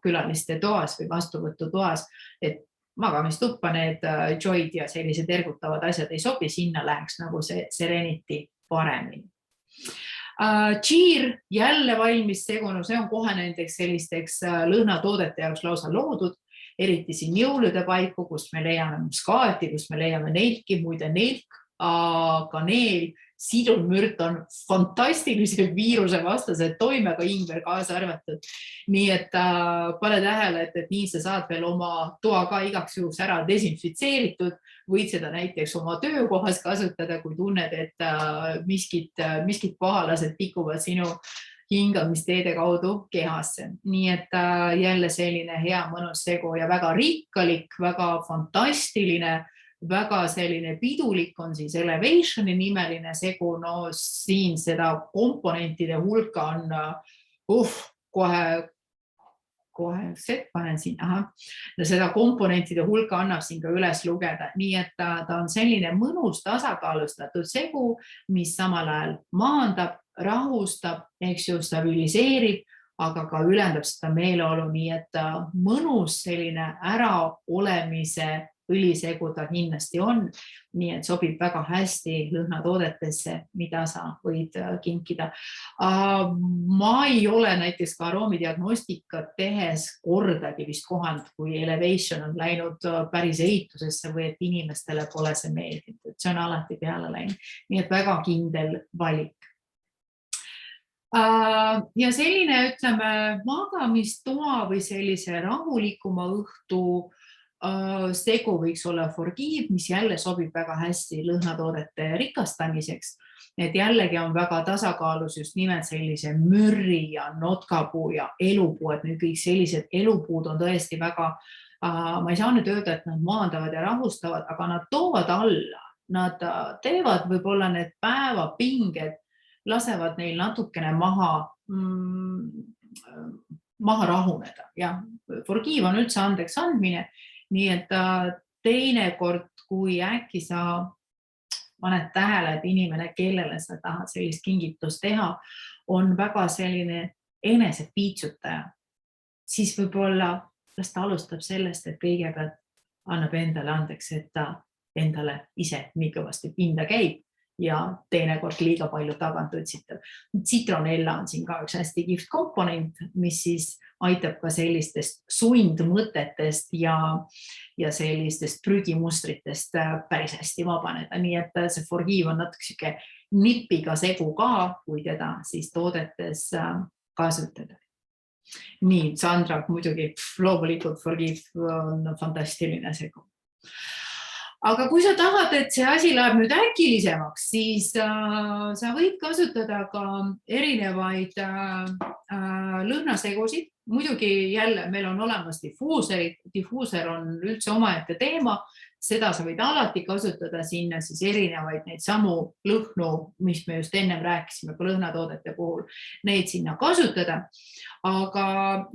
külaliste toas või vastuvõtutoas, et magamistuppa need joid ja sellised ergutavad asjad ei sobi, sinna läheks nagu see Serenity paremini. Cheer, jälle valmis segunu, see on kohe nendeks sellisteks lõhnatoodete jaoks lausa loodud, eriti siin jõulude paiku, kus me leiame muskaati, kus me leiame nelki, muide nelk kaneel, sidrunmürt on fantastilise viirusevastased toimega, ingver kaasa arvatud. Nii et pane tähele, et nii sa saad veel oma toa ka igaks juhuks ära desinfitseeritud, võid seda näiteks oma töökohas kasutada, kui tunned, et miskid pahalased tikuvad sinu hingamisteede kaudu kehasse. Nii et jälle selline hea mõnus segu ja väga rikkalik, väga fantastiline, väga selline pidulik on siis Elevationi nimeline segu. No siin seda komponentide hulka on kohe set panen siin. Seda komponentide hulka annab siin ka üles lugeda. Nii et ta on selline mõnus tasakaalustatud segu, mis samal ajal maandab, rahustab, stabiliseerib, aga ka ülendab seda meeleolu, nii et mõnus selline äraolemise õlisegu ta kindlasti on, nii et sobib väga hästi lõhnatoodetesse, mida sa võid kinkida. Ma ei ole näiteks ka aroomidiagnostikat tehes kordagi vist kohanud, kui Elevation on läinud päris ehitusesse või et inimestele pole see meeldinud, et see on alati peale läinud, nii et väga kindel valik. Ja selline, ütleme, magamistoa või sellise rahulikuma õhtu segu võiks olla Forgive, mis jälle sobib väga hästi lõhnatoodete rikastamiseks. Et jällegi on väga tasakaalus just nimelt sellise mürri ja notkapuu ja elupuu, et nüüd kõik sellised elupuud on tõesti väga, ma ei saa nüüd öelda, et nad maandavad ja rahustavad, aga nad toovad alla, nad teevad võib-olla need päevapinged, lasevad neil natukene maha rahuneda. Ja Forgive on üldse andeks andmine, nii et teinekord, kui äkki sa paned tähele, et inimene, kellele sa tahad sellist kingitust teha, on väga selline enesepiitsutaja, siis võib-olla las ta alustab sellest, et kõigepealt annab endale andeks, et ta endale ise nii kõvasti pinda käib ja teinekord liiga palju tagant otsitab. Citronella on siin ka üks hästi kihvt komponent, mis siis aitab ka sellistest sundmõtetest ja sellistest prügimustritest päris hästi vabaneda. Nii et see Forgive on natuke nipiga segu ka, kui teda siis toodetes kasutada. Nii, Sandra, muidugi loomulikult Forgive on fantastiline segu. Aga kui sa tahad, et see asi läheb nüüd äkilisemaks, siis sa võid kasutada ka erinevaid lõhnasegusid. Muidugi jälle meil on olemas difuuserid. Difuuser on üldse omaette teema. Seda sa võid alati kasutada sinna siis erinevaid neid samu lõhnu, mis me just ennem rääkisime ka lõhnatoodete puhul, neid sinna kasutada. Aga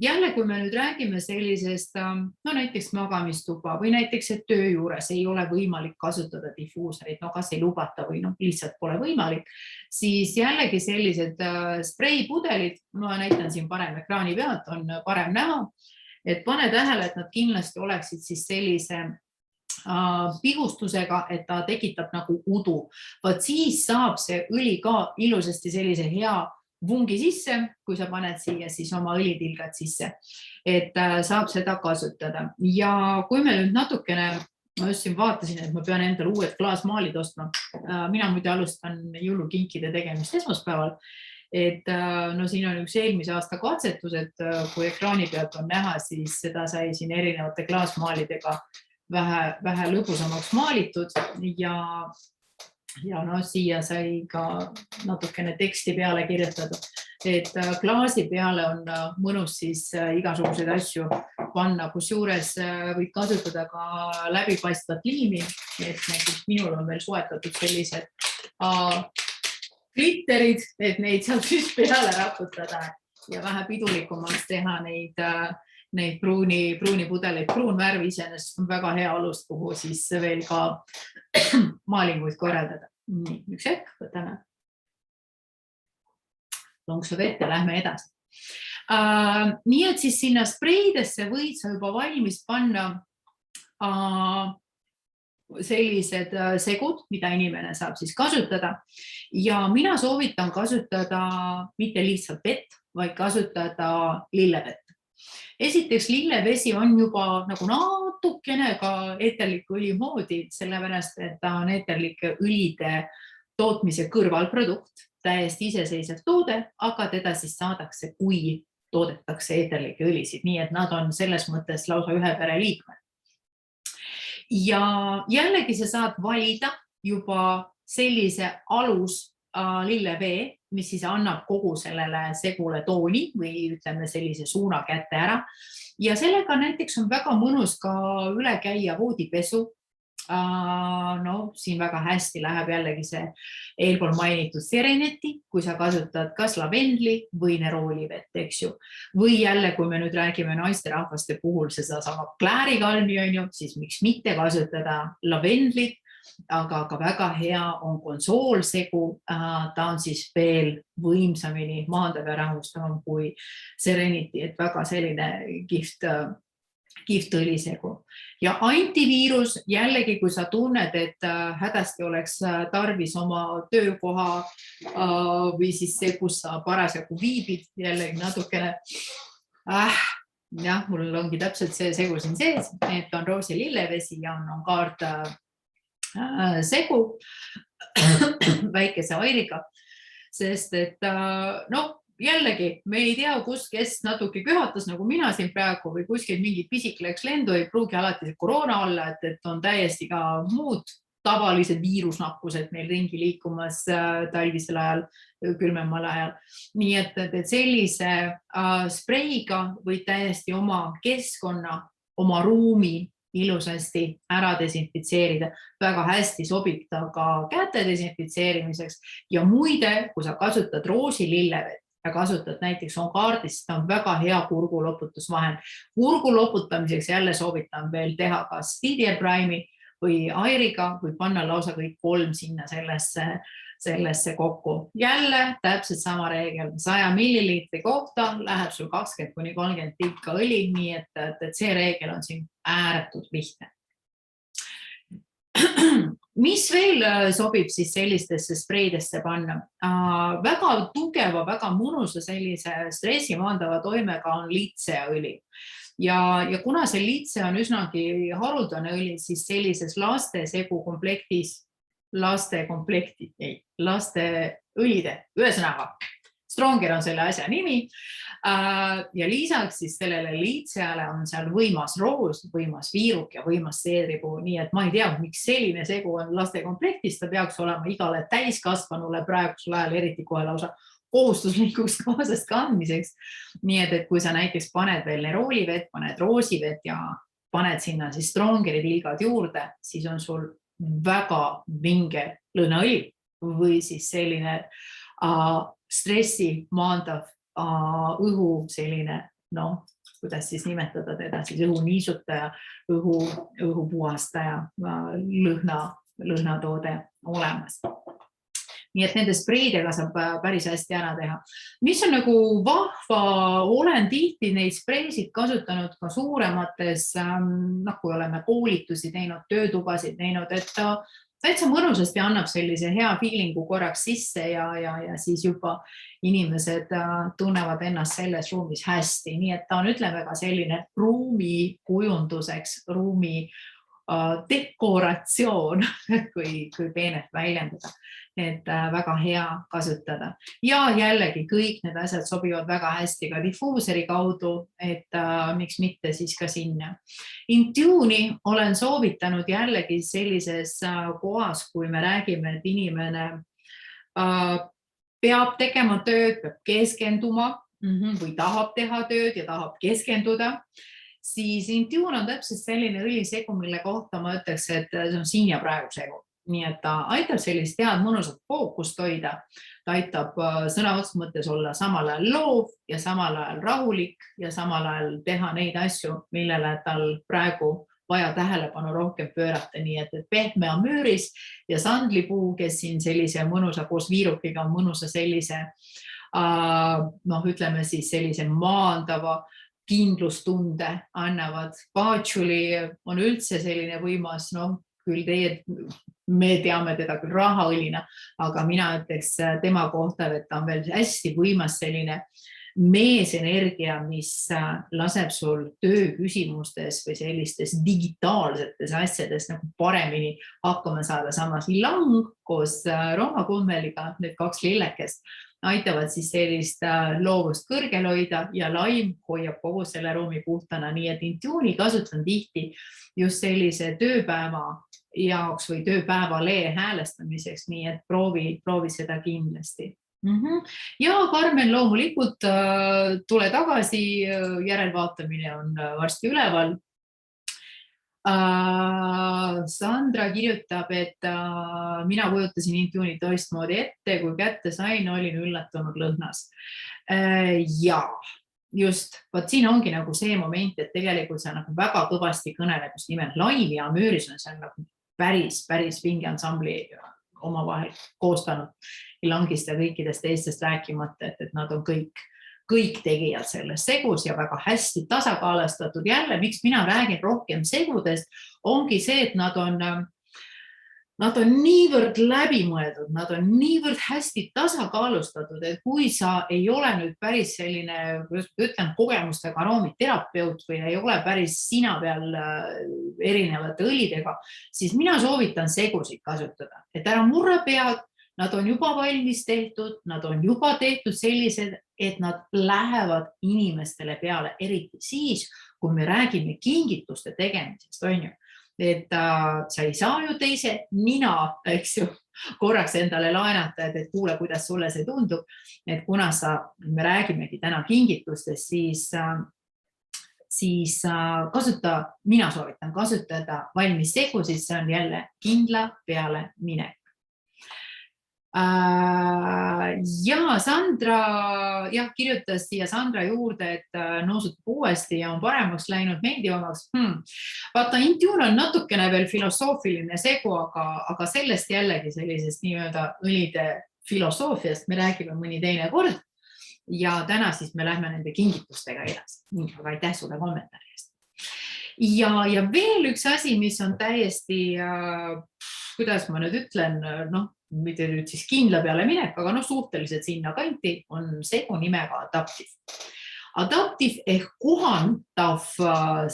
jälle, kui me nüüd räägime sellisest, no näiteks magamistuba või näiteks, et töö juures ei ole võimalik kasutada difuuserit, no kas ei lubata või lihtsalt pole võimalik, siis jällegi sellised spreipudelid, ma näitan siin parem ekraani pealt, on parem näha, et pane tähele, et nad kindlasti oleksid siis sellise pihustusega, et ta tekitab nagu udu. Vaat siis saab see õli ka ilusasti sellise hea vungi sisse, kui sa paned siia siis oma õlitilgad sisse, et saab seda kasutada. Ja kui me nüüd natukene, ma just siin vaatasin, et ma pean endale uued klaasmaalid ostma. Mina muide alustan jõulukinkide tegemist esmaspäeval. Et no siin on üks eelmise aasta katsetus, et kui ekraani pealt on näha, siis seda sai siin erinevate klaasmaalidega vähe lõbusamaks maalitud ja no siia sai ka natukene teksti peale kirjutada, et klaasi peale on mõnus siis igasuguseid asju panna, kusjuures võid kasutada ka läbipaistvat liimi, et näiteks minul on veel soetatud sellised glitterid, et neid saab siis peale raputada ja vähe pidulikumaks teha neid pruuni pudeleid. Pruun värv iseenesest on väga hea alust, kuhu siis veel ka maalinguid korraldada. Nii, üks hetk, võtame. Lonksu vett ja lähme edasi. Nii et siis sinna spreidesse võid sa juba valmis panna sellised segud, mida inimene saab siis kasutada. Ja mina soovitan kasutada mitte lihtsalt vett, vaid kasutada lillevett. Esiteks lillevesi on juba nagu natukene ka eeterliku õli moodi, sellepärast, et ta on eeterlike õlide tootmise kõrvalprodukt, täiesti iseseisev toode, aga teda siis saadakse, kui toodetakse eeterlikke õlisid, nii et nad on selles mõttes lausa ühe pere liikmed. Ja jällegi sa saad valida juba sellise alus lillevee, mis siis annab kogu sellele segule tooni või ütleme sellise suuna kätte ära. Ja sellega näiteks on väga mõnus ka üle käia voodipesu. No, siin väga hästi läheb jällegi see eelpool mainitud Serenity, kui sa kasutad kas lavendli või neroolivett, eks ju. Või jälle, kui me nüüd räägime naisterahvaste puhul seda sama kläärikalmi, siis miks mitte kasutada lavendlit, aga ka väga hea on konsoolsegu, ta on siis veel võimsamini maandav ja rahustavam kui Serenity, et väga selline kihvt õlisegu. Ja antiviirus jällegi, kui sa tunned, et hädasti oleks tarvis oma töökoha või siis see, kus sa parasjagu viibid, jällegi natukene jah, mul ongi täpselt see segu siin sees, et on roosi lillevesi ja on kaart segu väikese airiga, sest et jällegi me ei tea, kes natuke köhatas nagu mina siin praegu või kuskil mingi pisik läks lendu, ei pruugi alati koroona olla, et on täiesti ka muud tavalised viirusnakkused meil ringi liikumas talvisel ajal, külmemal ajal. Nii et sellise spreiga võid täiesti oma keskkonna, oma ruumi ilusasti ära desinfitseerida. Väga hästi sobib ta ka käte desinfitseerimiseks ja muide, kui sa kasutad roosilillevett ja kasutad näiteks on kaardist, ta on väga hea kurguloputusvahend. Kurguloputamiseks jälle soovitan veel teha kas Didier Prime'i või airiga või panna lausa kõik 3 sinna sellesse kokku. Jälle täpselt sama reegel, 100 milliliitri kohta läheb sul 20–30 tikka õli, nii et see reegel on siin ääretult lihtne. Mis veel sobib siis sellistesse spreidesse panna? Väga tugeva, väga mõnusa sellise stressi maandava toimega on liitseõli. Ja kuna see liitse on üsnagi haruldane õli, siis sellises lastesegu komplektis, laste õlide, ühesõnaga, Stronger on selle asja nimi ja lisaks siis sellele liitseale on seal võimas roos, võimas viiruk ja võimas seedripuu, nii et ma ei tea, miks selline segu on laste komplektis, ta peaks olema igale täiskasvanule praegusel ajal, eriti kohe lausa kohustuslikuks kaasast kandmiseks. Nii et kui sa näiteks paned veel neroolivett, paned roosivett ja paned sinna siis Strongeri tilgad juurde, siis on sul väga vinge lõhnaõli või siis selline stressi maandav õhu selline, kuidas siis nimetada teda, siis õhu niisutaja, õhu puhastaja, lõhnatoode olemas. Nii et nende spreidega saab päris hästi ära teha. Mis on nagu vahva, olen tihti neid spreisid kasutanud ka suuremates, kui oleme koolitusi teinud, töötubasid teinud, et täitsa mõnusasti annab sellise hea feelingu korraks sisse ja siis juba inimesed tunnevad ennast selles ruumis hästi. Nii et ta on, ütleme, ka selline ruumi kujunduseks, ruumi dekoratsioon, kui peenelt väljendada. Et väga hea kasutada. Ja jällegi kõik need asjad sobivad väga hästi ka diffuuseri kaudu, et miks mitte siis ka sinna. Intune'i olen soovitanud jällegi sellises kohas, kui me räägime, et inimene peab tegema tööd, peab keskenduma või tahab teha tööd ja tahab keskenduda, siis Intune on täpselt selline õlisegu, mille kohta ma ütleks, et see on siin ja praegu segu. Nii et ta aitab sellist head mõnusat fookust hoida, ta aitab sõna otseses mõttes olla samal ajal loov ja samal ajal rahulik ja samal ajal teha neid asju, millele tal praegu vaja tähelepanu rohkem pöörata, nii et pehme on müüris ja sandlipuu, kes siin sellise mõnusa koos viirukiga on mõnusa sellise, ütleme siis sellise maandava kindlustunde annavad. Patchouli on üldse selline võimas, küll me teame teda küll rahaõlina, aga mina ütleks tema kohta, et ta on veel hästi võimas selline meesenergia, mis laseb sul tööküsimustes või sellistes digitaalsetes asjades nagu paremini hakkama saada. Samas lang koos roomakummeliga, need 2 lillekest, aitavad siis sellist loovust kõrgel hoida ja laim hoiab kogu selle ruumi puhtana. Nii et Intune'i kasutan tihti just sellise tööpäeva jaoks või tööpäevale häälestamiseks, nii et proovi seda kindlasti. Ja Karmen, loomulikult tule tagasi, järelvaatamine on varsti üleval. Sandra kirjutab, et mina kujutasin Intune'i toistmoodi ette, kui kätte sain, olin üllatunud lõhnas. Ja just, siin ongi nagu see moment, et tegelikult see nagu väga kõvasti kõneleb just nimelt laimi ja müüris on seal nagu päris vingi ansambli omavahel koostanud Ilangist ja kõikidest teistest rääkimata, et nad on kõik tegijad selles segus ja väga hästi tasakaalustatud. Jälle, miks mina räägin rohkem segudest, ongi see, et nad on niivõrd läbimõeldud, nad on niivõrd hästi tasakaalustatud, et kui sa ei ole nüüd päris selline, ütlen, kogemustega aroomiterapeut või ei ole päris sina peal erinevate õlidega, siis mina soovitan segusid kasutada, et ära murra pead, nad on juba valmis tehtud, nad on juba tehtud sellised, et nad lähevad inimestele peale, eriti siis, kui me räägime kingituste tegemisest, on ju. Et sa ei saa ju teise nina, eks ju, korraks endale laenata, et kuule, kuidas sulle see tundub. Et kuna me räägimegi täna kingitustest, siis mina soovitan kasutada valmis segusid, see on jälle kindla peale minek. Ja Sandra kirjutas siia Sandra juurde, et nõusutab uuesti ja on paremaks läinud meeldivamaks. Vaata, Intune on natukene veel filosoofiline segu, aga sellest jällegi sellisest nii-öelda õlide filosoofiast me räägime mõni teine kord. Ja täna siis me lähme nende kingitustega edasi. Aga aitäh sulle kommentaari eest. Ja veel üks asi, mis on täiesti, kuidas ma nüüd ütlen, mitte nüüd siis kindla peale minek, aga suhteliselt sinna kanti on segu nimega Adaptive. Adaptive ehk kohandav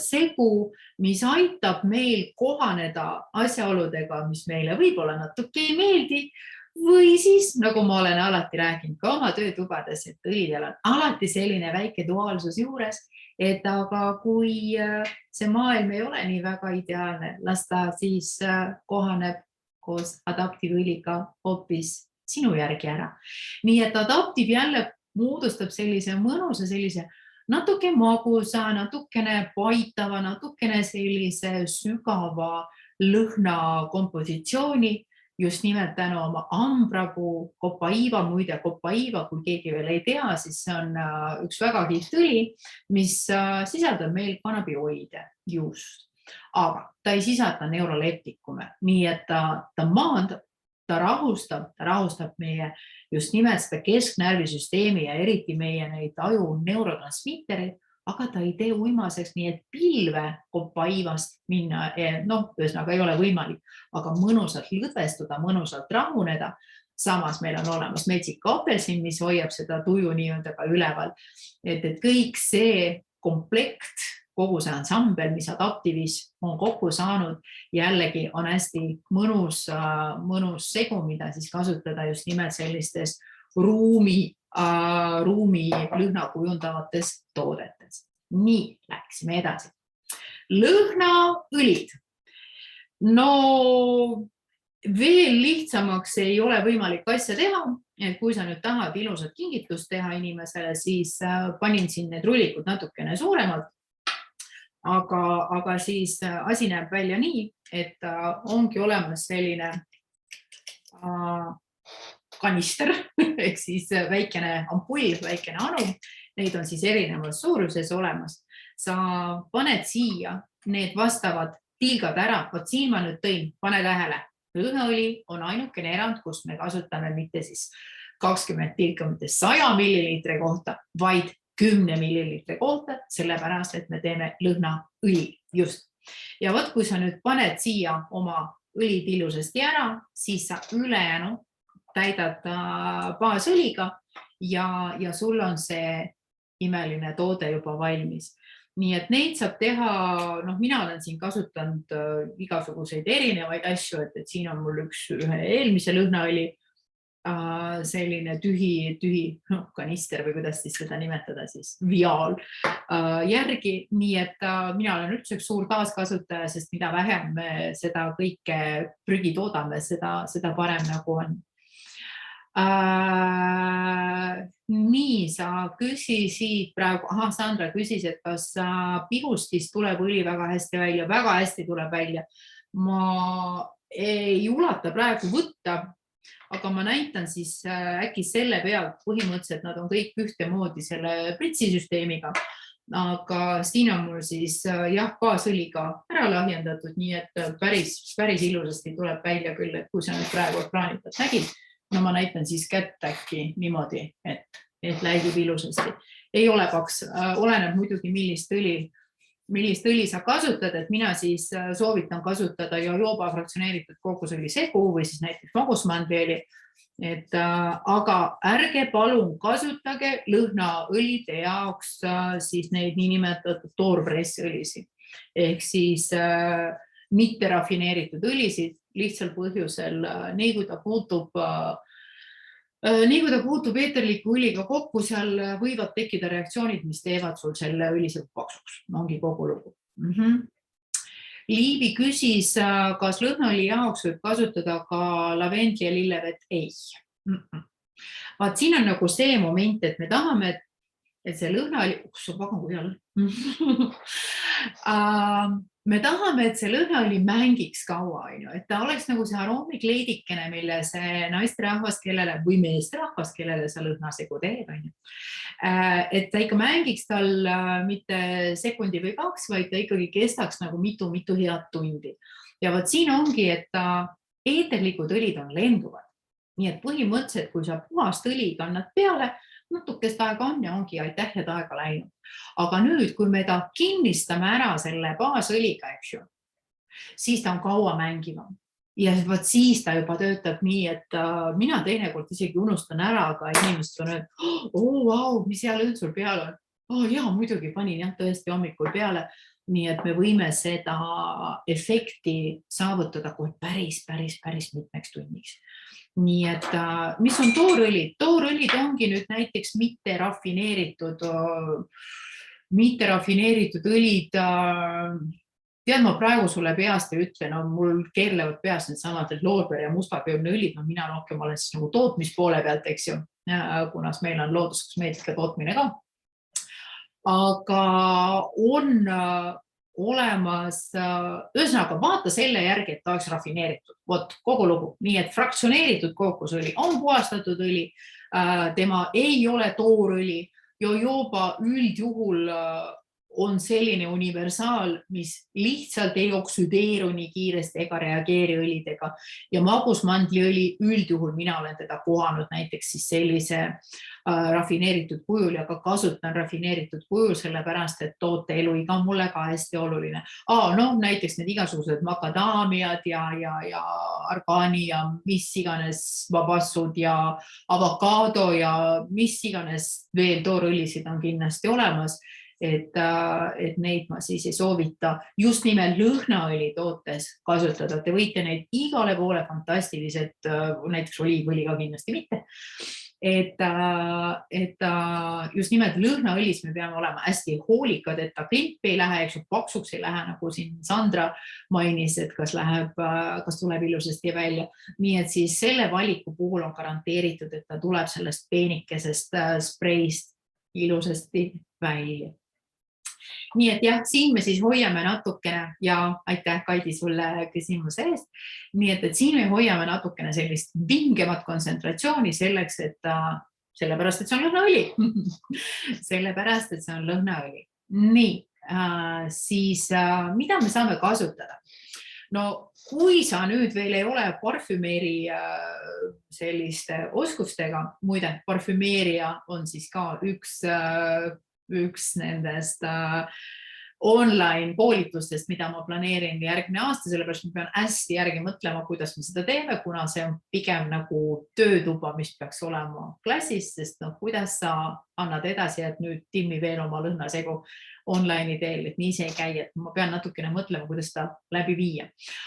segu, mis aitab meil kohaneda asjaoludega, mis meile võib-olla natuke ei meeldi, või siis, nagu ma olen alati rääkinud ka oma töötubades, et õlidel on alati selline väike duaalsus juures, et aga kui see maailm ei ole nii väga ideaalne, las ta siis kohaneb koos Adaptive õliga hoopis sinu järgi ära. Nii et Adaptive jälle moodustab sellise mõnusa, sellise natuke magusa, natukene paitava, natukene sellise sügava lõhna kompositsiooni, just nimelt tänu oma ambrapuu kopaiva, muide kopaiva, kui keegi veel ei tea, siis see on üks väga kihvt õli, mis sisaldab meil kannabinoide just. Aga ta ei sisalda neuroleptikume, nii et ta maandab, ta rahustab meie just nimelt seda kesknärvisüsteemi ja eriti meie neid aju neurotransmittereid, aga ta ei tee uimaseks, nii et pilve kopaivast minna, ühesõnaga ei ole võimalik, aga mõnusalt lõdvestuda, mõnusalt rahuneda. Samas meil on olemas metsik apelsin, mis hoiab seda tuju nii-öelda ka üleval, et kõik see komplekt, kogu see ansambel, mis Adaptive'is on kokku saanud, jällegi on hästi mõnus segu, mida siis kasutada just nimelt sellistes ruumi lõhna kujundavates toodetes. Nii, läksime edasi. Lõhnaõlid. No veel lihtsamaks ei ole võimalik asja teha, et kui sa nüüd tahad ilusat kingitust teha inimesele, siis panin siin need rullikud natukene suuremalt. Aga siis asi näeb välja nii, et ongi olemas selline kanister, ehk siis väikene ampull, väikene anu, neid on siis erinevas suuruses olemas. Sa paned siia need vastavad tilgad ära, vot siin ma nüüd tõin, pane tähele, lõhnaõli on ainukene erand, kus me kasutame mitte siis 20 tilka, mitte 100 milliliitri kohta, vaid 10 milliliitri kohta, sellepärast, et me teeme lõhnaõli just. Ja võt, kui sa nüüd paned siia oma õlid ilusasti ära, siis sa ülejäänu täidad baasõliga ja sul on see imeline toode juba valmis. Nii et neid saab teha, mina olen siin kasutanud igasuguseid erinevaid asju, et siin on mul ühe eelmise lõhnaõli selline tühi kanister või kuidas siis seda nimetada siis viaal järgi. Nii et mina olen üldse üks suur taaskasutaja, sest mida vähem me seda kõike prügi toodame, seda parem nagu on. Nii, sa küsisid praegu, Sandra küsis, et kas pihustist tuleb õli väga hästi tuleb välja. Ma ei ulata praegu võtta, aga ma näitan siis äkki selle pealt põhimõtteliselt nad on kõik ühtemoodi selle pritsisüsteemiga, aga siin on mul siis baasõliga ära lahjendatud, nii et päris ilusasti tuleb välja küll, et kui sa nüüd praegu ekraani pealt nägid, ma näitan siis kätt äkki niimoodi, et läigib ilusasti. Ei ole paks, oleneb muidugi millist õli sa kasutad, et mina siis soovitan kasutada jojoba fraktsioneeritud kookosõli segu või siis näiteks magusmandliõli. Aga ärge palun kasutage lõhnaõlide jaoks siis neid niinimetatud toorpressõlisi ehk siis mitte rafineeritud õlisid lihtsal põhjusel, nii kui ta puutub eeterliku õliga kokku, seal võivad tekkida reaktsioonid, mis teevad sul selle õliselt paksuks. Ongi kogu lugu. Liivi küsis, kas lõhnaõli jaoks võib kasutada ka lavendli ja lillevett? Ei. Vaat siin on nagu see moment, et me tahame, et see lõhnaõli, me tahame, et see lõhnaõli mängiks kaua, et ta oleks nagu see aroomikleidikene, mille see naisterahvas, kellele või meesterahvas, kellele sa lõhnasegu teed, et ta ikka mängiks tal mitte sekundi või 2, vaid ta ikkagi kestaks nagu mitu head tundi. Ja vaat siin ongi, et eeterlikud õlid on lenduvad. Nii et põhimõtteliselt, kui sa puhast õli kannad peale, natukest aega on ja ongi aitäh, et aega läinud. Aga nüüd, kui me ta kinnistame ära selle baasõliga, siis ta on kaua mängivam. Ja siis ta juba töötab nii, et mina teinekord isegi unustan ära, aga inimesed on öelnud, mis seal sul peal on? Jaa, muidugi panin tõesti hommikul peale. Nii et me võime seda efekti saavutada kui päris mitmeks tunniks. Nii et mis on toorõlid? Toorõlid ongi nüüd näiteks mitte rafineeritud õlid. Tead, ma praegu sulle peast ei ütle, mul keerlevad peas need samad loorber ja mustaköömne õlid, mina rohkem olen siis nagu tootmispoole pealt, kunas meil on looduskosmeetika tootmine ka. Aga on olemas, ühesõnaga vaata selle järgi, et ta oleks rafineeritud. Vot, kogu lugu. Nii et fraktsioneeritud kookosõli on puhastatud õli, tema ei ole toorõli, jojoba üldjuhul on selline universaal, mis lihtsalt ei oksüdeeru nii kiiresti ega reageeri õlidega. Ja magusmandliõli üldjuhul mina olen teda kohanud näiteks siis sellise rafineeritud kujul ja ka kasutan rafineeritud kujul, sellepärast, et toote eluiga on mulle ka hästi oluline. Näiteks need igasugused makadaamiad ja argaani ja mis iganes vabassud ja avokaado ja mis iganes veel toorõlisid on kindlasti olemas. Et neid ma siis ei soovita just nimelt lõhnaõli tootes kasutada. Te võite neid igale poole fantastilised, näiteks oliivõli ka kindlasti mitte. Et just nimelt lõhnaõlis me peame olema hästi hoolikad, et ta klimpi ei lähe, paksuks ei lähe, nagu siin Sandra mainis, et kas tuleb ilusasti välja. Nii et siis selle valiku puhul on garanteeritud, et ta tuleb sellest peenikesest spreist ilusasti välja. Nii et jah, siin me siis hoiame natukene ja aitäh Kaidi sulle küsimuse eest. Nii et siin me hoiame natukene sellist vingemat kontsentratsiooni selleks, et sellepärast, et see on lõhnaõli. Sellepärast, et see on lõhnaõli. Nii, siis mida me saame kasutada? Kui sa nüüd veel ei ole parfümeeri selliste oskustega, muide, parfümeeria on siis ka üks nendest online koolitustest, mida ma planeerin järgmine aasta, sellepärast ma pean hästi järgi mõtlema, kuidas me seda teeme, kuna see on pigem nagu töötuba, mis peaks olema klassis, sest kuidas sa annad edasi, et nüüd timmi veel oma lõhnasegu online'i teel, et nii see ei käi, et ma pean natukene mõtlema, kuidas seda läbi viia.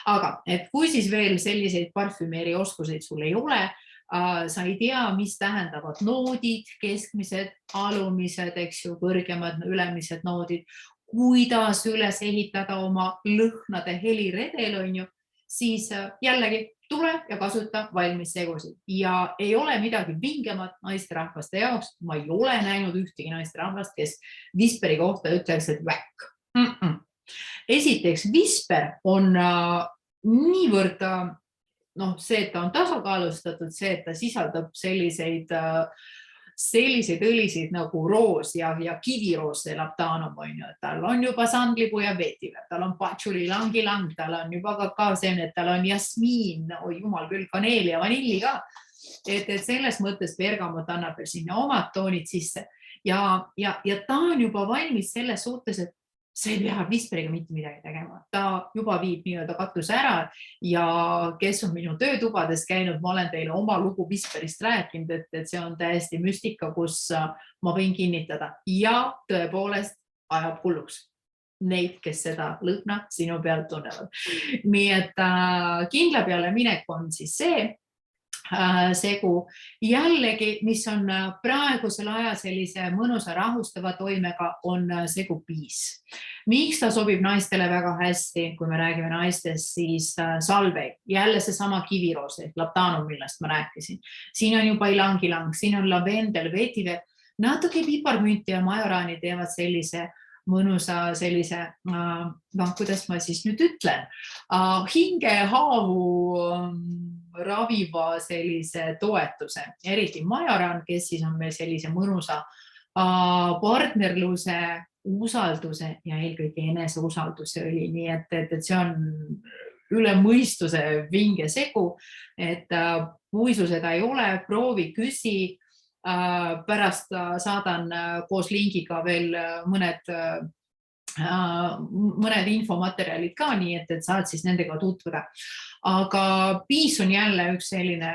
Aga et kui siis veel selliseid parfümeeri oskuseid sul ei ole, sa ei tea, mis tähendavad noodid, keskmised, alumised, eks ju, kõrgemad, ülemised noodid, kuidas üles ehitada oma lõhnade heliredel, on ju, siis jällegi tule ja kasuta valmis segusid ja ei ole midagi vingemat naisterahvaste jaoks. Ma ei ole näinud ühtegi naisterahvast, kes Whisperi kohta ütleks, et väkk. Esiteks, Whisper on niivõrd see, et ta on tasakaalustatud, see, et ta sisaldab selliseid õlisid nagu roos ja kiviroos see laptanum, on ju, et tal on juba sandlipuu ja vetiver, tal on patchouli, langi-lang, tal on juba kakaoseemned, tal on jasmiin, jumal küll, kaneeli ja vanilli ka. Et selles mõttes bergamot annab veel sinna omad toonid sisse ja ta on juba valmis selles suhtes, et see ei pea Whisperiga mitte midagi tegema. Ta juba viib nii-öelda katuse ära ja kes on minu töötubades käinud, ma olen teile oma lugu Whisperist rääkinud, et see on täiesti müstika, kus ma võin kinnitada ja tõepoolest ajab hulluks neid, kes seda lõhna sinu pealt tunnevad. Nii et kindla peale minek on siis see segu. Jällegi, mis on praegusel aja sellise mõnusa rahustava toimega, on segu piis. Miks ta sobib naistele väga hästi, kui me räägime naistest, siis salveid. Jälle seesama kiviroos, laptanum, millest ma rääkisin. Siin on juba ilangilang, siin on lavendel, vetiver, natuke piparmünti ja majoraani teevad sellise mõnusa sellise, kuidas ma siis nüüd ütlen, hingehaavu raviva sellise toetuse, eriti majoraan, kes siis on meil sellise mõnusa partnerluse, usalduse ja eelkõige eneseusalduse õli, nii et see on üle mõistuse vinge segu, et puisu seda ei ole, proovi, küsi, pärast saadan koos lingiga veel mõned infomaterjalid ka, nii et saad siis nendega tutvuda. Aga piis on jälle üks selline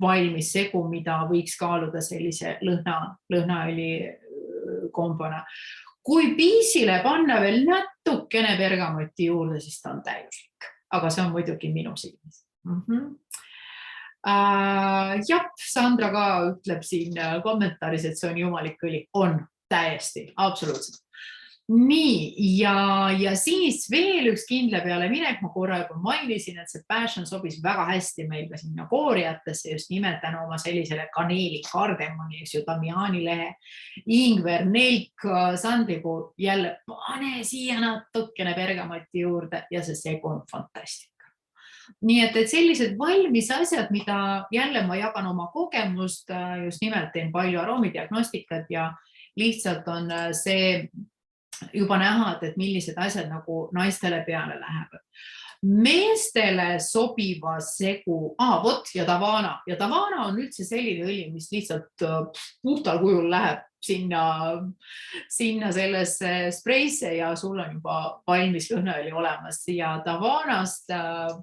valmis segu, mida võiks kaaluda sellise lõhnaõli kombona. Kui piisile panna veel natukene bergamotti juurde, siis ta on täiuslik. Aga see on muidugi minu silmis. Sandra ka ütleb siin kommentaaris, et see on jumalik õli. On täiesti, absoluutselt. Nii, ja siis veel üks kindla peale minek, ma korra juba mainisin, et see passion sobis väga hästi meil ka sinna kooriatesse, just nimelt tänu oma sellisele kaneeli, kardemoni, damiaanilehe, ingver, nelk, sandlipuu, jälle pane siia natukene bergamoti juurde ja see segu on fantastika. Nii et sellised valmis asjad, mida jälle ma jagan oma kogemust, just nimelt teen palju aroomidiagnostikat ja lihtsalt on see juba näha, et millised asjad nagu naistele peale lähevad. Meestele sobiva segu, ja Davana. Ja Davana on üldse selline õli, mis lihtsalt puhtal kujul läheb sinna sellesse spreisse ja sul on juba valmis lõhnaõli olemas. Ja Davanast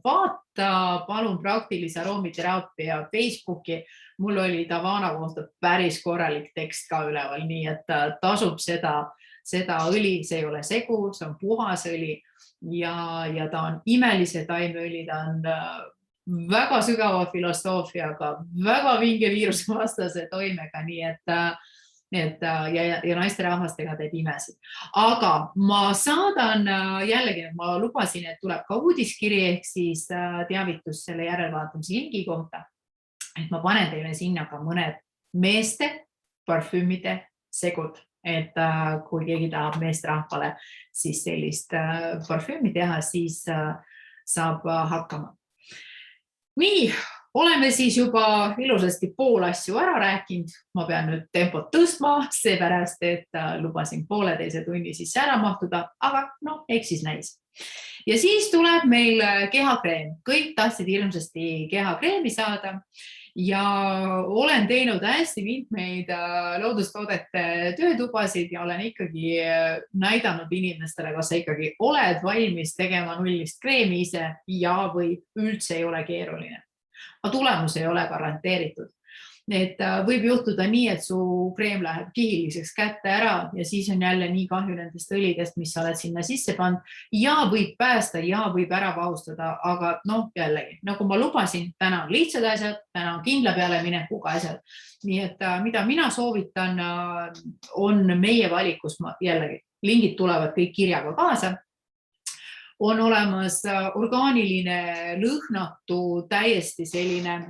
vaata palun praktilise aromiteraapia Facebooki. Mul oli Davana kohta päris korralik tekst ka üleval, nii et tasub seda õli, see ei ole segu, see on puhas õli ja ta on imelise taimeõli, ta on väga sügava filosoofiaga, väga vinge viirusevastase toimega, nii et naisterahvastega teeb imesid. Aga ma saadan jällegi, ma lubasin, et tuleb ka uudiskiri ehk siis teavitus selle järelvaatamise lingi kohta, et ma panen teile sinna ka mõned meeste parfüümide segud. Et kui keegi tahab meesterahvale siis sellist parfüümi teha, siis saab hakkama. Nii, oleme siis juba ilusasti pool asju ära rääkinud. Ma pean nüüd tempot tõstma, seepärast, et lubasin pooleteise tunni sisse ära mahtuda, aga eks siis näis. Ja siis tuleb meil kehakreem. Kõik tahtsid ilmsesti kehakreemi saada ja olen teinud hästi mitmeid loodustoodete töötubasid ja olen ikkagi näidanud inimestele, kas sa ikkagi oled valmis tegema nullist kreemi ise ja või üldse ei ole keeruline. Aga tulemus ei ole garanteeritud. Et võib juhtuda nii, et su kreem läheb kihiliseks kätte ära ja siis on jälle nii kahju nendest õlidest, mis sa oled sinna sisse pannud ja võib päästa ja võib ära vahustada, aga noh, jällegi, nagu ma lubasin, täna on lihtsad asjad, täna on kindla peale minekuga asjad. Nii et mida mina soovitan, on meie valikus, jällegi, lingid tulevad kõik kirjaga kaasa. On olemas orgaaniline lõhnatu, täiesti selline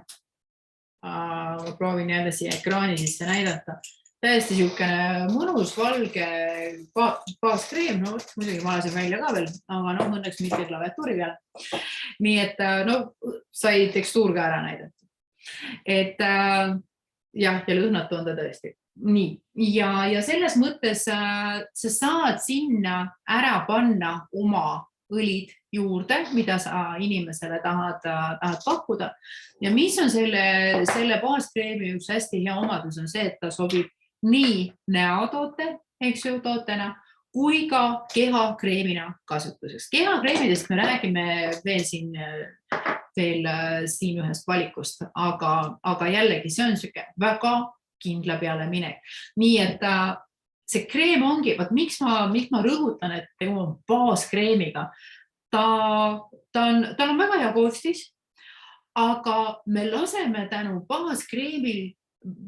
proovin jälle siia ekraani sisse näidata. Täiesti siukene mõnus valge baaskreem, no muidugi ma lasen välja ka veel, aga no õnneks mitte klaviatuuri peale. Nii et no sai tekstuur ka ära näidata. Et jah, ja lõhnatu on ta tõesti. Nii, ja selles mõttes sa saad sinna ära panna oma õlid juurde, mida sa inimesele tahad pakkuda. Ja mis on selle baaskreemi üks hästi hea omadus on see, et ta sobib nii näotoote, eks ju, tootena, kui ka kehakreemina kasutuseks. Kehakreemidest me räägime veel siin ühest valikust, aga jällegi see on siuke väga kindla peale minek. Nii et see kreem ongi, miks ma rõhutan, et tegu on baaskreemiga. Tal on väga hea koostis, aga me laseme tänu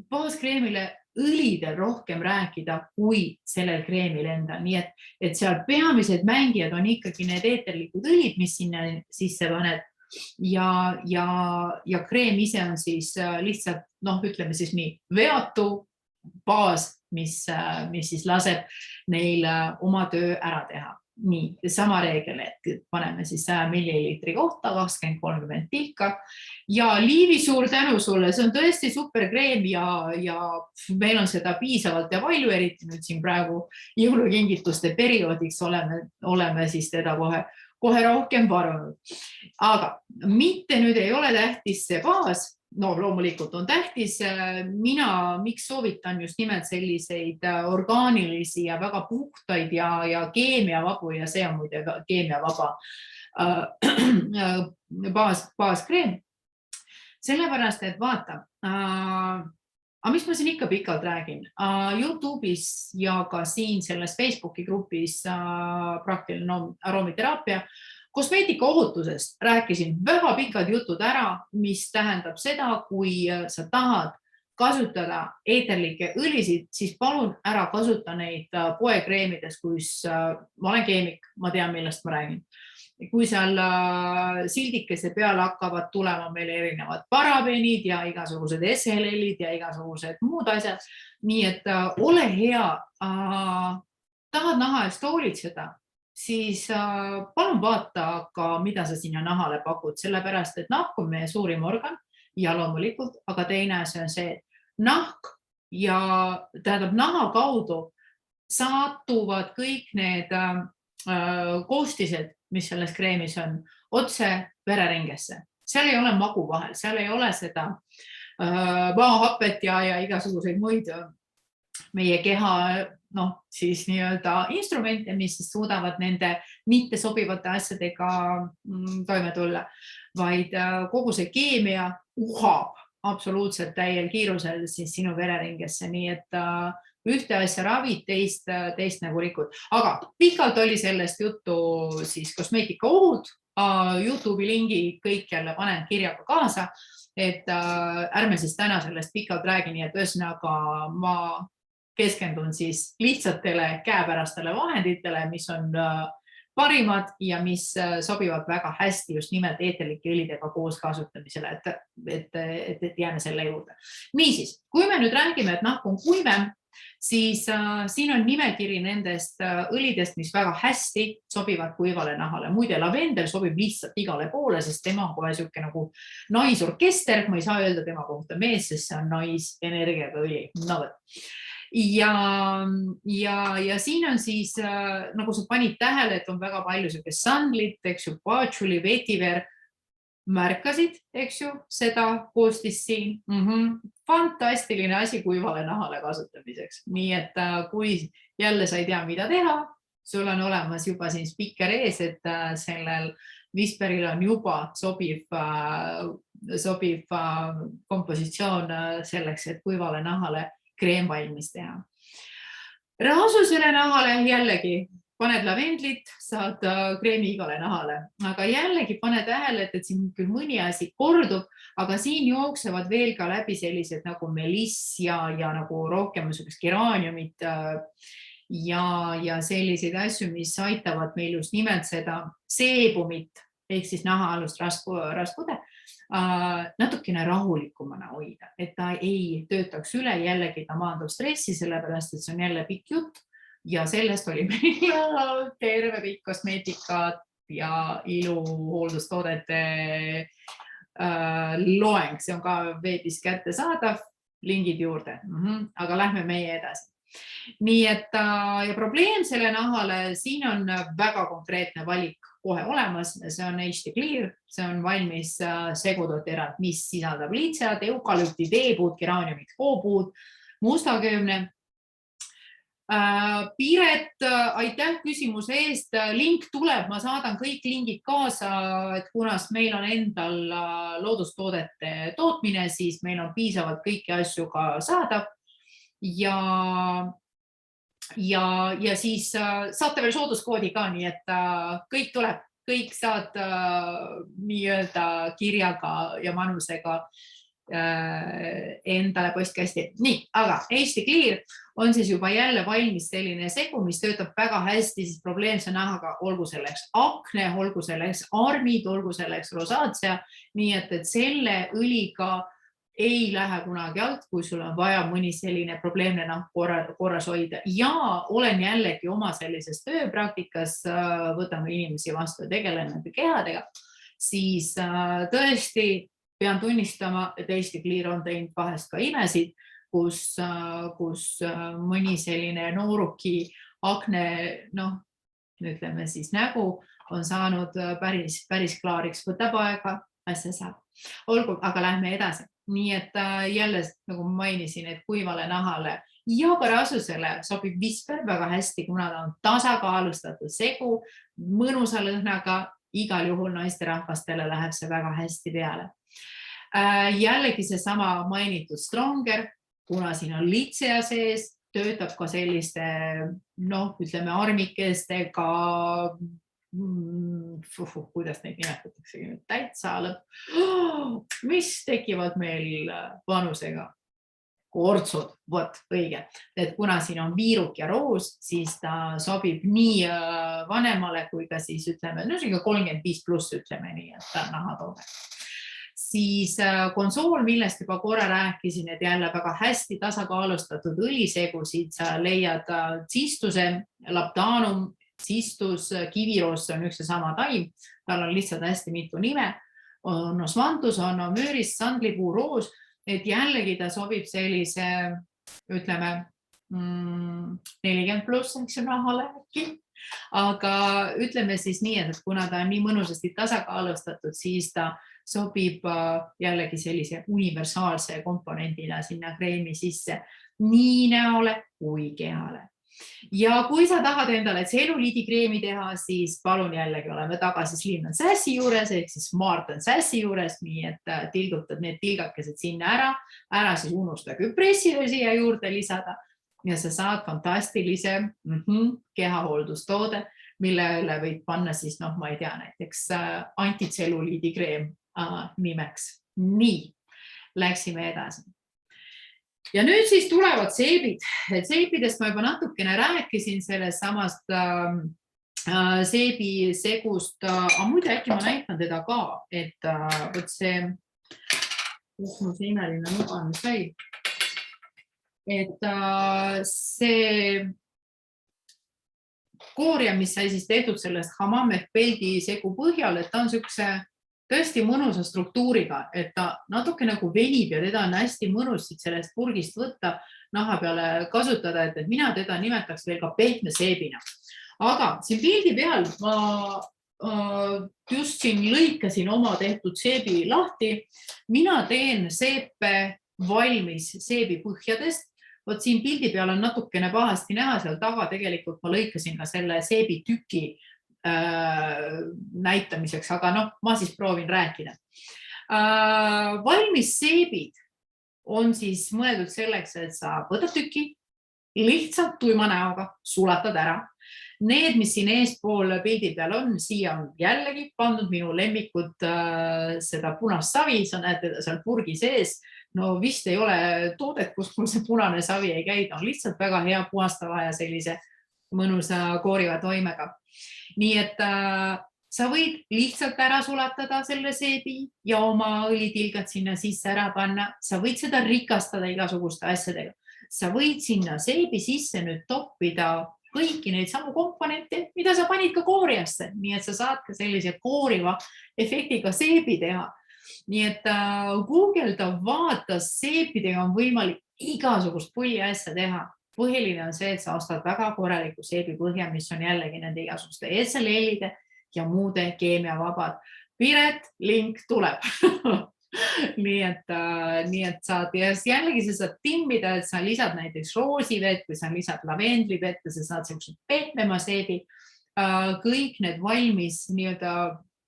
baaskreemile õlidel rohkem rääkida kui sellel kreemil enda. Nii et seal peamised mängijad on ikkagi need eeterlikud õlid, mis sinna sisse paned ja kreem ise on siis lihtsalt, ütleme siis nii, veatu baas, mis siis laseb neil oma töö ära teha. Nii, sama reegel, et paneme siis 100 milliliitri kohta 20-30 tilka ja Liivi suur tänu sulle, see on tõesti super kreem ja meil on seda piisavalt ja palju, eriti nüüd siin praegu jõulukingituste perioodiks oleme siis teda kohe rohkem varunud. Aga mitte nüüd ei ole tähtis see baas, no loomulikult on tähtis, miks soovitan just nimelt selliseid orgaanilisi ja väga puhtaid ja keemiavabu ja see on muide keemiavaba baaskreem. Sellepärast, et vaata, aga mis ma siin ikka pikalt räägin, YouTube'is ja ka siin selles Facebooki grupis praktiline aromiteraapia, kosmeetika ohutusest rääkisin väga pikad jutud ära, mis tähendab seda, kui sa tahad kasutada eeterlikke õlisid, siis palun ära kasuta neid poekreemides, kus ma olen keemik, ma tean, millest ma räägin. Kui seal sildikese peal hakkavad tulema meil erinevad parabenid ja igasugused SLL-id ja igasugused muud asjad, nii et ole hea, tahad naha eest hoolitseda, siis palun vaata ka, mida sa sinna nahale pakud, sellepärast, et nahk on meie suurim organ ja loomulikult, aga teine asi on see, et nahk ja tähendab naha kaudu satuvad kõik need koostised, mis selles kreemis on, otse vereringesse. Seal ei ole magu vahel, seal ei ole seda maahapet ja igasuguseid muid meie keha siis nii-öelda instrumente, mis siis suudavad nende mitte sobivate asjadega toime tulla, vaid kogu see keemia uhab absoluutselt täiel kiirusel siis sinu vereringesse, nii et ühte asja ravid, teist nagu rikud. Aga pikalt oli sellest juttu siis kosmeetika ohud, YouTube'i lingi kõik jälle panen kirjaga kaasa, et ärme siis täna sellest pikalt räägi, nii et ühesõnaga ma keskendun siis lihtsatele käepärastele vahenditele, mis on parimad ja mis sobivad väga hästi just nimelt eeterlike õlidega koos kasutamisele, et jääme selle juurde. Niisiis, kui me nüüd räägime, et nahk on kuivem, siis siin on nimekiri nendest õlidest, mis väga hästi sobivad kuivale nahale. Muide, lavendel sobib lihtsalt igale poole, sest tema on kohe siuke nagu naisorkester, ma ei saa öelda tema kohta mees, sest see on naisenergiaga õli. Ja siin on siis, nagu sa panid tähele, et on väga palju sundlit, eks ju, patchouli, vetiver. märkasid, eks ju, seda koostis siin. Fantastiline asi kuivale nahale kasutamiseks. Nii et kui jälle sa ei tea, mida teha, sul on olemas juba siin spikker ees, et sellel Whisperil on juba sobiv kompositsioon selleks, et kuivale nahale kreem valmis teha. Rasusele nahale jällegi paned lavendlit, saad kreemi igale nahale, aga jällegi pane tähele, et siin küll mõni asi kordub, aga siin jooksevad veel ka läbi sellised nagu meliss ja nagu rohkem geraaniumit ja selliseid asju, mis aitavad meil just nimelt seda seebumit ehk siis nahaalust raskude natukene rahulikumana hoida, et ta ei töötaks üle, jällegi ta maandub stressi, sellepärast, et see on jälle pikk jutt ja sellest oli meil terve pikk kosmeetikat ja iluhooldustoodete loeng, see on ka veebis kättesaadav, lingid juurde, aga lähme meie edasi. Nii et ja probleem selle nahale, siin on väga konkreetne valik kohe olemas, see on HD Clear, see on valmis segudoterad, mis sisaldab liitsead, eukalüpti, teepuud, geraaniumit, hoopuud, mustaköömne. Piret, aitäh küsimuse eest, link tuleb, ma saadan kõik lingid kaasa, et kunas meil on endal loodustoodete tootmine, siis meil on piisavalt kõiki asju ka saada. Ja siis saate veel sooduskoodi ka, nii et kõik tuleb, kõik saad nii-öelda kirjaga ja manusega endale postkasti. Nii, aga HD Clear on siis juba jälle valmis selline segu, mis töötab väga hästi siis probleemse nahaga, olgu selleks akne, olgu selleks armid, olgu selleks rosaatia, nii et selle õliga ei lähe kunagi alt, kui sul on vaja mõni selline probleemne nahk korras hoida ja olen jällegi oma sellises tööpraktikas, võtame inimesi vastu ja tegelen nende kehadega, siis tõesti pean tunnistama, et HD Clear on teinud vahest ka imesid, kus mõni selline nooruki akne, ütleme siis nägu on saanud päris klaariks, võtab aega, asja saab. Olgu, aga lähme edasi. Nii et jälle, nagu mainisin, et kuivale nahale ja ka rasusele sobib Whisper väga hästi, kuna ta on tasakaalustatud segu, mõnusa lõhnaga, igal juhul naisterahvastele läheb see väga hästi peale. Jällegi see sama mainitud Stronger, kuna siin on litsea sees, töötab ka selliste, ütleme armikestega, kuidas neid nimetatakse, täitsa lõpp, mis tekivad meil vanusega? Kortsud, võt, õige. Et kuna siin on viiruk ja roos, siis ta sobib nii vanemale kui ka siis ütleme, 35+, ütleme nii, et ta nahatoode. Siis konsool, millest juba korra rääkisin, et jälle väga hästi tasakaalustatud õlisegu, siit sa leiad tsistuse, labdanum, tsistus, kiviroos, see on üks ja sama taim, tal on lihtsalt hästi mitu nime, on osmantus, on omüüris, sandlipuu, roos, et jällegi ta sobib sellise, ütleme, 40+, eks ju nahale äkki, aga ütleme siis nii, et kuna ta on nii mõnusasti tasakaalustatud, siis ta sobib jällegi sellise universaalse komponendina sinna kreemi sisse nii näole kui kehale. Ja kui sa tahad endale tselluliidikreemi teha, siis palun jällegi oleme tagasi Slim & Sassy juures, ehk siis Smart & Sassy juures, nii et tilgutad need tilgakesed sinna ära siis unusta küpressile siia juurde lisada ja sa saad fantastilise kehahooldustoode, millele võid panna siis, ma ei tea, näiteks antitselluliidikreem nimeks. Nii, läksime edasi. Ja nüüd siis tulevad seebid. Seebidest ma juba natukene rääkisin sellest samast seebisegust, aga muide äkki ma näitan teda ka, et võt see, kus mu see imeline nuga sai, et see koorja, mis sai siis tehtud sellest Hammam ehk peldi segu põhjal, et ta on siukse tõesti mõnusa struktuuriga, et ta natuke nagu venib ja teda on hästi mõnus sellest purgist võtta naha peale kasutada, et mina teda nimetaks veel ka pehme seebina. Aga siin pildi peal ma just siin lõikasin oma tehtud seebi lahti. Mina teen seepe valmis seebi põhjadest. Vot siin pildi peal on natukene pahasti näha, seal taga tegelikult ma lõikasin ka selle seebi tüki näitamiseks, aga ma siis proovin rääkida. Valmis seebid on siis mõeldud selleks, et sa võtad tüki, lihtsalt tuima näoga sulatad ära. Need, mis siin eespool pildi peal on, siia on jällegi pandud minu lemmikud seda punast savi, sa näed teda seal purgi sees. No vist ei ole toodet, kus mul see punane savi ei käida, on lihtsalt väga hea puhastava ja sellise mõnusa kooriva toimega. Nii et sa võid lihtsalt ära sulatada selle seebi ja oma õlitilgad sinna sisse ära panna. Sa võid seda rikastada igasuguste asjadega. Sa võid sinna seebi sisse nüüd toppida kõiki neid samu komponente, mida sa panid ka kooriasse. Nii et sa saad ka sellise kooriva efektiga seebi teha. Nii et Googleda vaatas, seepidega on võimalik igasugust pulli asja teha. Põhiline on see, et sa ostad väga korraliku seebi põhja, mis on jällegi nende igasuguste SLL-ide ja muude keemiavabad. Piret, link tuleb. nii et saad jällegi sa saad timmida, et sa lisad näiteks roosivett või sa lisad lavendlivett ja sa saad sellised pehmema seebi. Kõik need valmis nii-öelda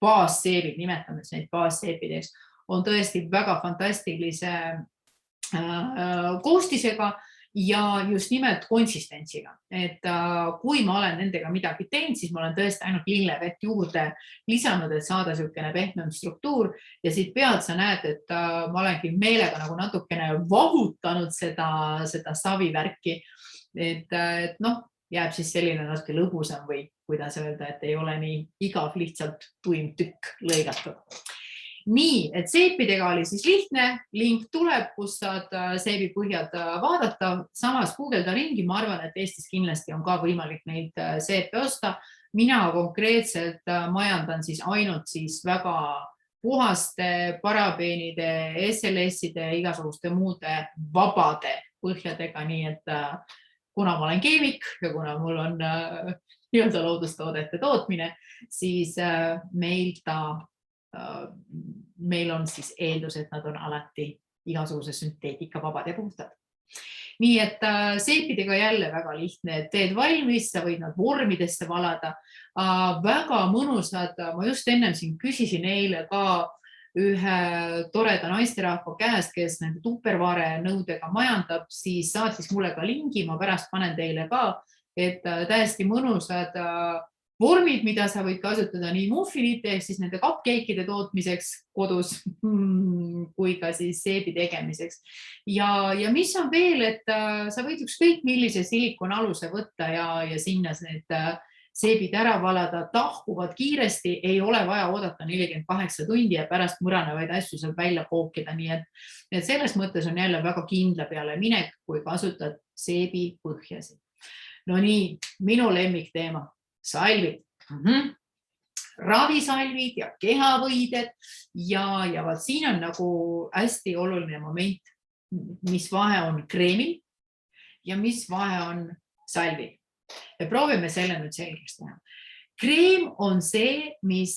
baasseebid, nimetame neid baasseebideks, on tõesti väga fantastilise koostisega ja just nimelt konsistentsiga. Et kui ma olen nendega midagi teinud, siis ma olen tõesti ainult lillevett juurde lisanud, et saada selline pehmem struktuur ja siit pealt sa näed, et ma olengi meelega nagu natukene vahutanud seda savivärki, et jääb siis selline natuke lõbusam või kuidas öelda, et ei ole nii igav lihtsalt tuim tükk lõigatud. Nii, et seepidega oli siis lihtne, link tuleb, kus saad seebi põhjad vaadata. Samas Googleda ringi, ma arvan, et Eestis kindlasti on ka võimalik neid seepe osta. Mina konkreetselt majandan siis ainult siis väga puhaste parabeenide, SLS-ide, igasuguste muude vabade põhjadega, nii et kuna ma olen keemik ja kuna mul on nii-öelda loodustoodete tootmine, siis meil on siis eeldus, et nad on alati igasuguse sünteetika vabad ja puhtad. Nii et seepidega jälle väga lihtne, teed valmis, sa võid nad vormidesse valada. Väga mõnusad, ma just ennem siin küsisin eile ka ühe toreda naisterahva käest, kes nende tupperware nõudega majandab, siis saatis mulle ka lingi, ma pärast panen teile ka, et täiesti mõnusad vormid, mida sa võid kasutada nii muffinite ehk siis nende cupcake'ide tootmiseks kodus kui ka siis seebi tegemiseks. Ja mis on veel, et sa võid ükskõik millise silikonaluse võtta ja sinna need seebid ära valada, tahkuvad kiiresti, ei ole vaja oodata 48 tundi ja pärast mõranevaid asju seal välja kookida. Nii et selles mõttes on jälle väga kindla peale minek, kui kasutad seebi põhjasid. No nii, minu lemmikteema, salvid. Ravisalvid ja kehavõided ja vaat siin on nagu hästi oluline moment, mis vahe on kreemil ja mis vahe on salvil. Ja proovime selle nüüd selgeks teha. Kreem on see, mis,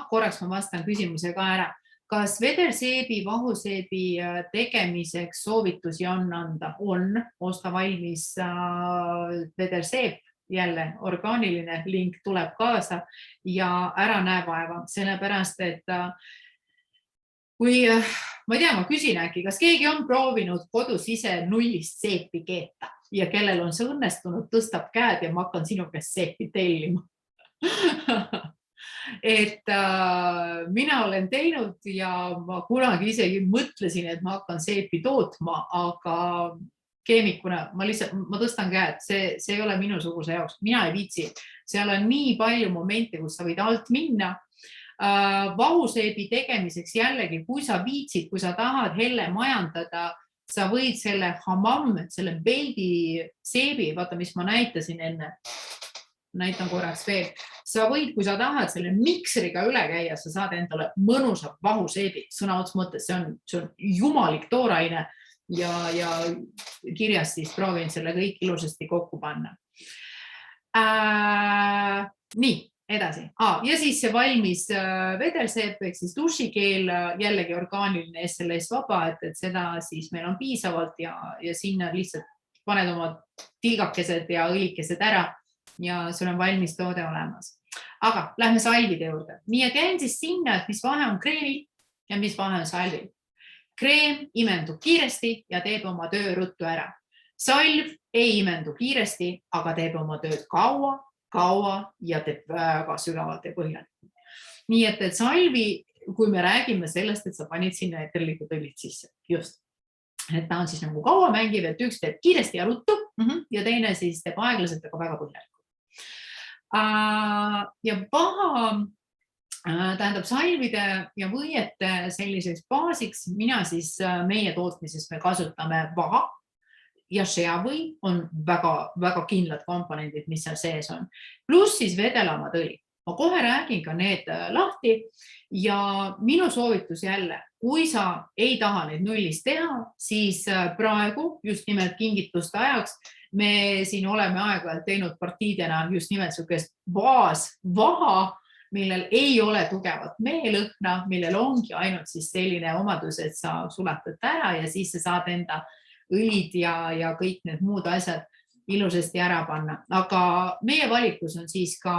korraks ma vastan küsimuse ka ära. Kas vederseebi, vahuseebi tegemiseks soovitusi on anda? On, osta valmis vederseeb, jälle orgaaniline link tuleb kaasa ja ära näe vaeva, sellepärast, et kui, ma ei tea, ma küsin äkki, kas keegi on proovinud kodus ise nullist seepi keeta ja kellel on see õnnestunud, tõstab käed ja ma hakkan sinu käest seepi tellima. Et mina olen teinud ja ma kunagi isegi mõtlesin, et ma hakkan seepi tootma, aga keemikuna ma tõstan käed, see ei ole minusuguse jaoks, mina ei viitsi. Seal on nii palju momente, kus sa võid alt minna. Vahuseebi tegemiseks jällegi, kui sa viitsid, kui sa tahad helle majandada, sa võid selle hamam, selle beldi seebi, vaata, mis ma näitasin enne, näitan korraks veel, sa võid, kui sa tahad selle mikseriga üle käia, sa saad endale mõnusa vahuseebi, sõna otseses mõttes, see on jumalik tooraine ja kirjas siis proovin selle kõik ilusasti kokku panna. Nii, edasi. Ja siis see valmis vedelseep ehk siis dušikeel, jällegi orgaaniline SLS vaba, et seda siis meil on piisavalt ja sinna lihtsalt paned oma tilgakesed ja õlikesed ära ja sul on valmis toode olemas. Aga lähme salvide juurde. Nii et jäin siis sinna, et mis vahe on kreemil ja mis vahe on salvil. Kreem imendub kiiresti ja teeb oma töö ruttu ära. Salv ei imendu kiiresti, aga teeb oma tööd kaua ja teeb väga sügavalt ja põhjalikult. Nii et salvi, kui me räägime sellest, et sa panid sinna eterlikud õlid sisse, just. Et ta on siis nagu kaua mängiv, et üks teeb kiiresti ja ruttu ja teine siis teeb aeglaselt, aga väga põhjalikult. Ja tähendab salvide ja võiete selliseks baasiks, mina siis meie tootmises me kasutame vaha ja šeavõi on väga kindlad komponendid, mis seal sees on. Pluss siis vedelamad õli. Ma kohe räägin ka need lahti ja minu soovitus jälle, kui sa ei taha neid nullist teha, siis praegu just nimelt kingituste ajaks me siin oleme aeg-ajalt teinud partiidena just nimelt sugust vaha, millel ei ole tugevat meelõhna, millel ongi ainult siis selline omadus, et sa sulatad ära ja siis sa saad enda õlid ja kõik need muud asjad ilusasti ära panna. Aga meie valikus on siis ka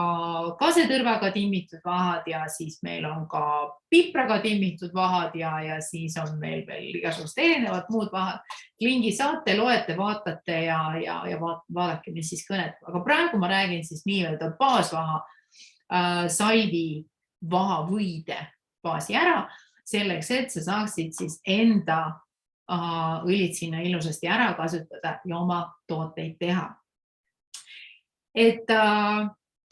kasetõrvaga timmitud vahad ja siis meil on ka pipraga timmitud vahad ja siis on meil veel igasugust erinevad muud vahad. Lingi saate, loete, vaatate ja vaadake, mis siis kõnet. Aga praegu ma räägin siis nii-öelda baasvaha salvi vahavõide baasi ära, selleks, et sa saaksid siis enda õlid sinna ilusasti ära kasutada ja oma tooteid teha. Et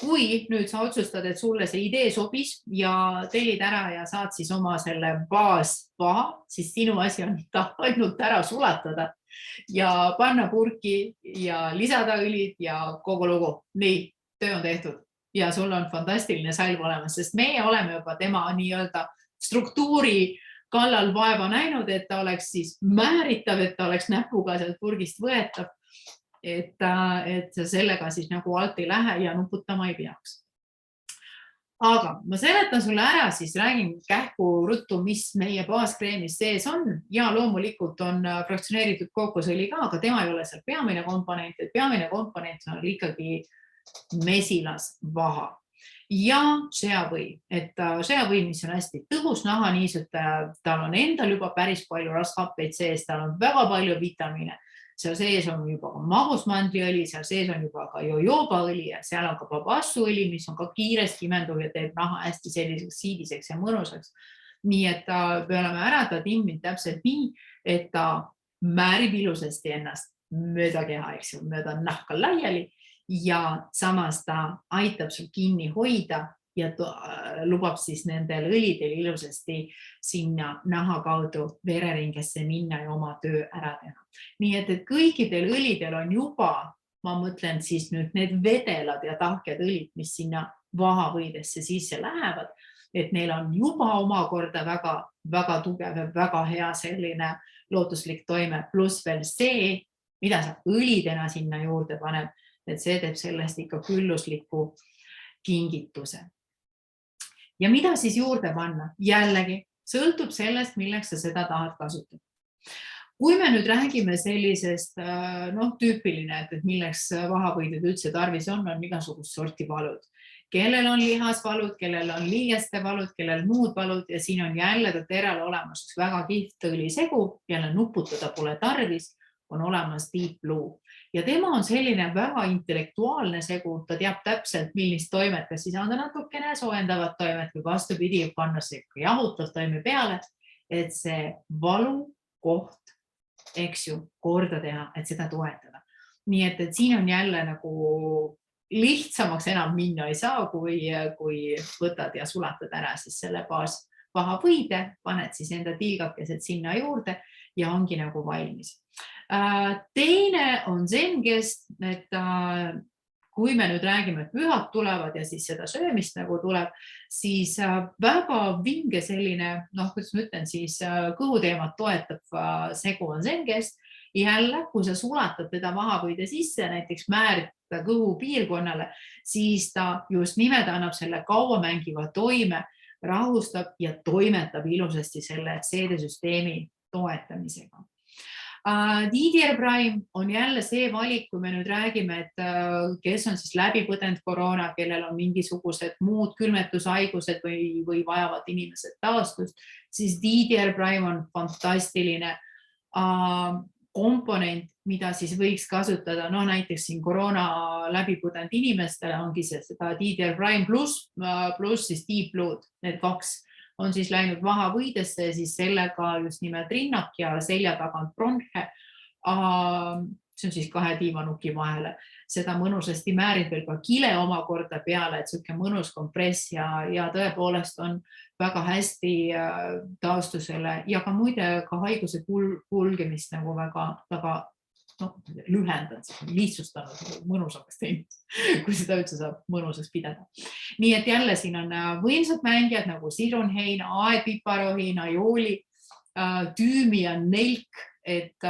kui nüüd sa otsustad, et sulle see idee sobis ja tellid ära ja saad siis oma selle baasvaha, siis sinu asi on ta ainult ära sulatada ja panna purki ja lisada õlid ja kogu lugu. Nii, töö on tehtud ja sul on fantastiline salv olemas, sest meie oleme juba tema nii-öelda struktuuri kallal vaeva näinud, et ta oleks siis määritav, et ta oleks näpuga sealt purgist võetav, et sa sellega siis nagu alt ei lähe ja nuputama ei peaks. Aga ma seletan sulle ära, siis räägin kähku ruttu, mis meie baaskreemis sees on ja loomulikult on fraktsioneeritud kookosõli ka, aga tema ei ole seal peamine komponent, et peamine komponent on ikkagi mesilasvaha. Ja šeavõi, et šeavõi, mis on hästi tõhus nahaniisutaja, tal on endal juba päris palju rasvhappeid sees, tal on väga palju vitamiine, seal sees on juba magusmandliõli, seal sees on juba ka jojobaõli ja seal on ka babassuõli, mis on ka kiiresti imenduv ja teeb naha hästi selliseks siidiseks ja mõnusaks. Nii et me oleme ära ta timminud täpselt nii, et ta määrib ilusasti ennast mööda keha, eks ju, mööda nahka laiali ja samas ta aitab sul kinni hoida ja lubab siis nendel õlidel ilusasti sinna naha kaudu vereringesse minna ja oma töö ära teha. Nii et kõikidel õlidel on juba, ma mõtlen siis nüüd need vedelad ja tahked õlid, mis sinna vahavõidesse sisse lähevad, et neil on juba omakorda väga tugev ja väga hea selline lootuslik toime, pluss veel see, mida sa õlidena sinna juurde paneb, et see teeb sellest ikka küllusliku kingituse. Ja mida siis juurde panna? Jällegi, sõltub sellest, milleks sa seda tahad kasutada. Kui me nüüd räägime sellisest tüüpiline, et milleks vahavõided üldse tarvis on igasugust sorti valud. Kellel on lihasvalud, kellel on liigeste valud, kellel muud valud ja siin on jälle terale olemas üks väga kihvt õlisegu, jälle nuputada pole tarvis, on olemas Deep Blue. Ja tema on selline väga intellektuaalne segu, ta teab täpselt, millist toimet, kas siis anda natukene soojendavat toimet või vastupidi, panna see jahutav toime peale, et see valu koht, eks ju, korda teha, et seda toetada. Nii et siin on jälle nagu lihtsamaks enam minna ei saa, kui võtad ja sulatad ära siis selle vahavõide, paned siis enda tilgakesed sinna juurde ja ongi nagu valmis. Teine on Zengest, et kui me nüüd räägime, et pühad tulevad ja siis seda söömist nagu tuleb, siis väga vinge selline, kuidas ma ütlen, siis kõhuteemat toetav segu on Zengest. Jälle, kui sa sulatad teda vahavõide sisse, näiteks kõhupiirkonnale, siis ta just nimelt annab selle kauamängiva toime, rahustab ja toimetab ilusasti selle seedesüsteemi toetamisega. DDR Prime on jälle see valik, kui me nüüd räägime, et kes on siis läbi põdenud koroona, kellel on mingisugused muud külmetushaigused või vajavad inimesed taastust, siis DDR Prime on fantastiline komponent, mida siis võiks kasutada, no näiteks siin koroona läbi põdenud inimestele ongi see seda DDR Prime pluss siis Deep Blood, need kaks on siis läinud vahavõidesse ja siis sellega just nimelt rinnak ja selja tagant bronhe. See on siis kahe tiivanuki vahele. Seda mõnusasti määrid veel ka kile omakorda peale, et selline mõnus kompress ja tõepoolest on väga hästi taastusele ja ka muide ka haiguse kulgemist nagu väga lühendanud, lihtsustanud mõnusamaks teinud, kui seda üldse saab mõnusaks pidada. Nii et jälle siin on võimsad mängijad nagu sidrunheina, aedpiparohin, aioli, tüümi ja nelk, et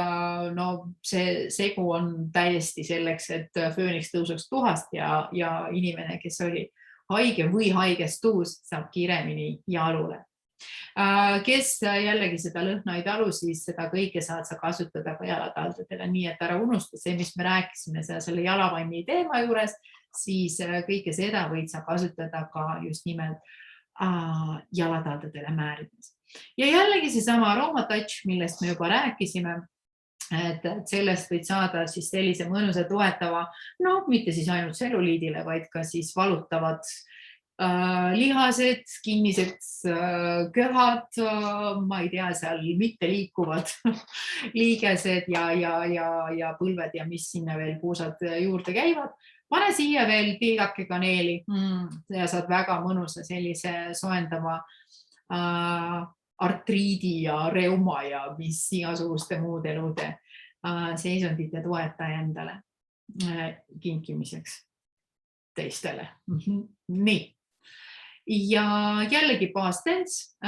no see segu on täiesti selleks, et fööniks tõuseks tuhast ja inimene, kes oli haige või haigestuus, saab kiiremini jalule. Kes jällegi seda lõhna ei talu, siis seda kõike saad sa kasutada ka jalataldadele, nii et ära unusta see, mis me rääkisime selle jalavanni teema juures, siis kõike seda võid sa kasutada ka just nimelt jalataldadele määrides. Ja jällegi see sama aromatouch, millest me juba rääkisime, et sellest võid saada siis sellise mõnusa toetava, no mitte siis ainult selluliidile, vaid ka siis valutavad lihased, kinnised köhad, ma ei tea, seal mitte liikuvad liigesed ja põlved ja mis sinna veel puusad juurde käivad. Pane siia veel tilgake kaneeli ja saad väga mõnusa sellise soendava artriidi ja reuma ja mis igasuguste muud elude seisundite toetaja endale kinkimiseks teistele. Nii. Ja jällegi past tense,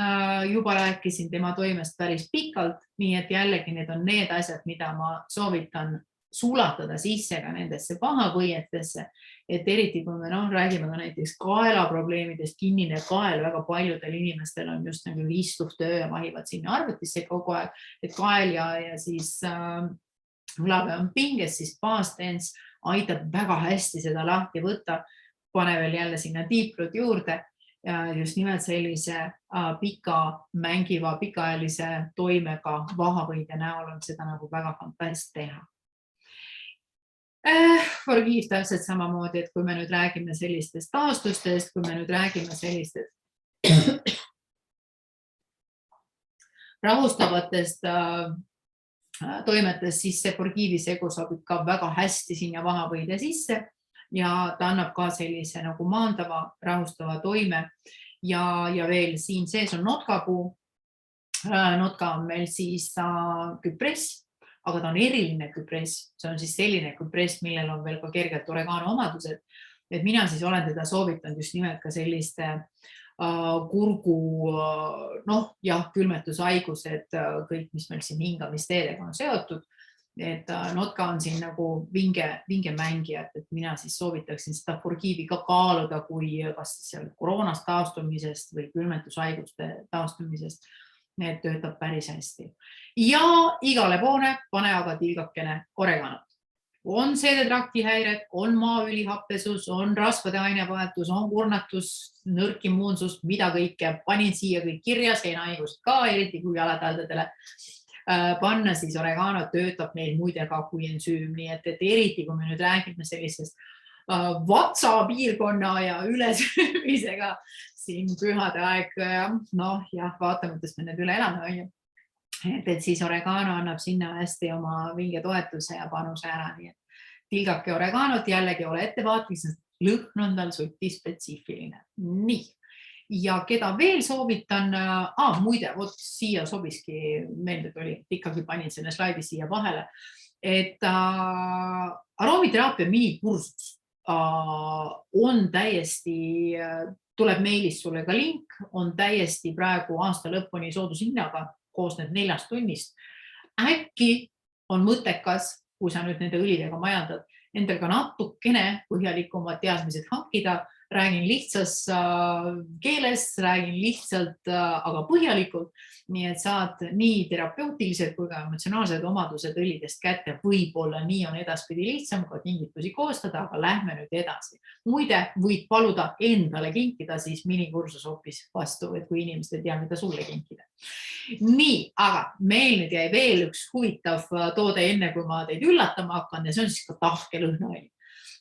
juba rääkisin tema toimest päris pikalt, nii et jällegi need on need asjad, mida ma soovitan sulatada sisse ka nendesse pahavõietesse, et eriti kui me räägime ka näiteks kaelaprobleemidest, kinnine kael väga paljudel inimestel on just nagu istuv töö ja vahivad sinna arvutisse kogu aeg, et kael ja siis ulave on pinges, siis past tense aitab väga hästi seda lahti võtta, pane veel jälle sinna Deep Blood juurde ja just nimelt sellise pika mängiva pikaajalise toimega vahavõide näol on seda nagu väga fantast teha. Forgive täpselt samamoodi, et kui me nüüd räägime sellistest taastustest, kui me nüüd räägime sellistest rahustavatest toimetest, siis see Forgive'i segu sobib ka väga hästi sinna vahavõide sisse ja ta annab ka sellise nagu maandava, rahustava toime ja veel siin sees on notkapuu. Notka on meil siis küpress, aga ta on eriline küpress. See on siis selline küpress, millel on veel ka kergelt oregano omadused. Et mina siis olen teda soovitanud just nimelt ka selliste kurgu, külmetushaigused, kõik, mis meil siin hingamisteedega on seotud. Et notka on siin nagu vinge mängija, et mina siis soovitaksin seda Forgive'i ka kaaluda, kui kas seal koroonast taastumisest või külmetushaiguste taastumisest. Need töötab päris hästi. Ja igale poole pane aga tilgakene oreganot. On seedetrakti häired, on maaülihappesus, on rasvade ainevahetus, on kurnatus, nõrk immuunsus, mida kõike. Panin siia kõik kirja, seenahaigust ka, eriti kui jalataldadele panna, siis oregano töötab meil muide ka kui ensüüm, nii et eriti kui me nüüd räägime sellisest vatsa piirkonna ja ülesöömisega siin pühade aeg, vaatame, kuidas me need üle elame, et siis oregano annab sinna hästi oma vinge toetuse ja panuse ära, nii et tilgake oreganot, jällegi ole ettevaatlik, sest lõhn on tal suti spetsiifiline. Nii. Ja keda veel soovitan, muide, siia sobiski meelde tuli, ikkagi panin selle slaidi siia vahele, et aromiteraapia minikursus on täiesti, tuleb meilis sulle ka link, on täiesti praegu aasta lõpuni soodushinnaga, koosneb 4 tunnist. Äkki on mõttekas, kui sa nüüd nende õlidega majandad, endal ka natukene põhjalikumad teadmised hankida. Räägin lihtsas keeles, räägin lihtsalt, aga põhjalikult, nii et saad nii terapeutilised kui ka emotsionaalsed omadused õlidest kätte. Võib-olla nii on edaspidi lihtsam ka kingitusi koostada, aga lähme nüüd edasi. Muide, võid paluda endale kinkida siis minikursus hoopis vastu, et kui inimesed ei tea, mida sulle kinkida. Nii, aga meil nüüd jäi veel üks huvitav toode enne, kui ma teid üllatama hakkan, ja see on siis ka tahke lõhnaõli.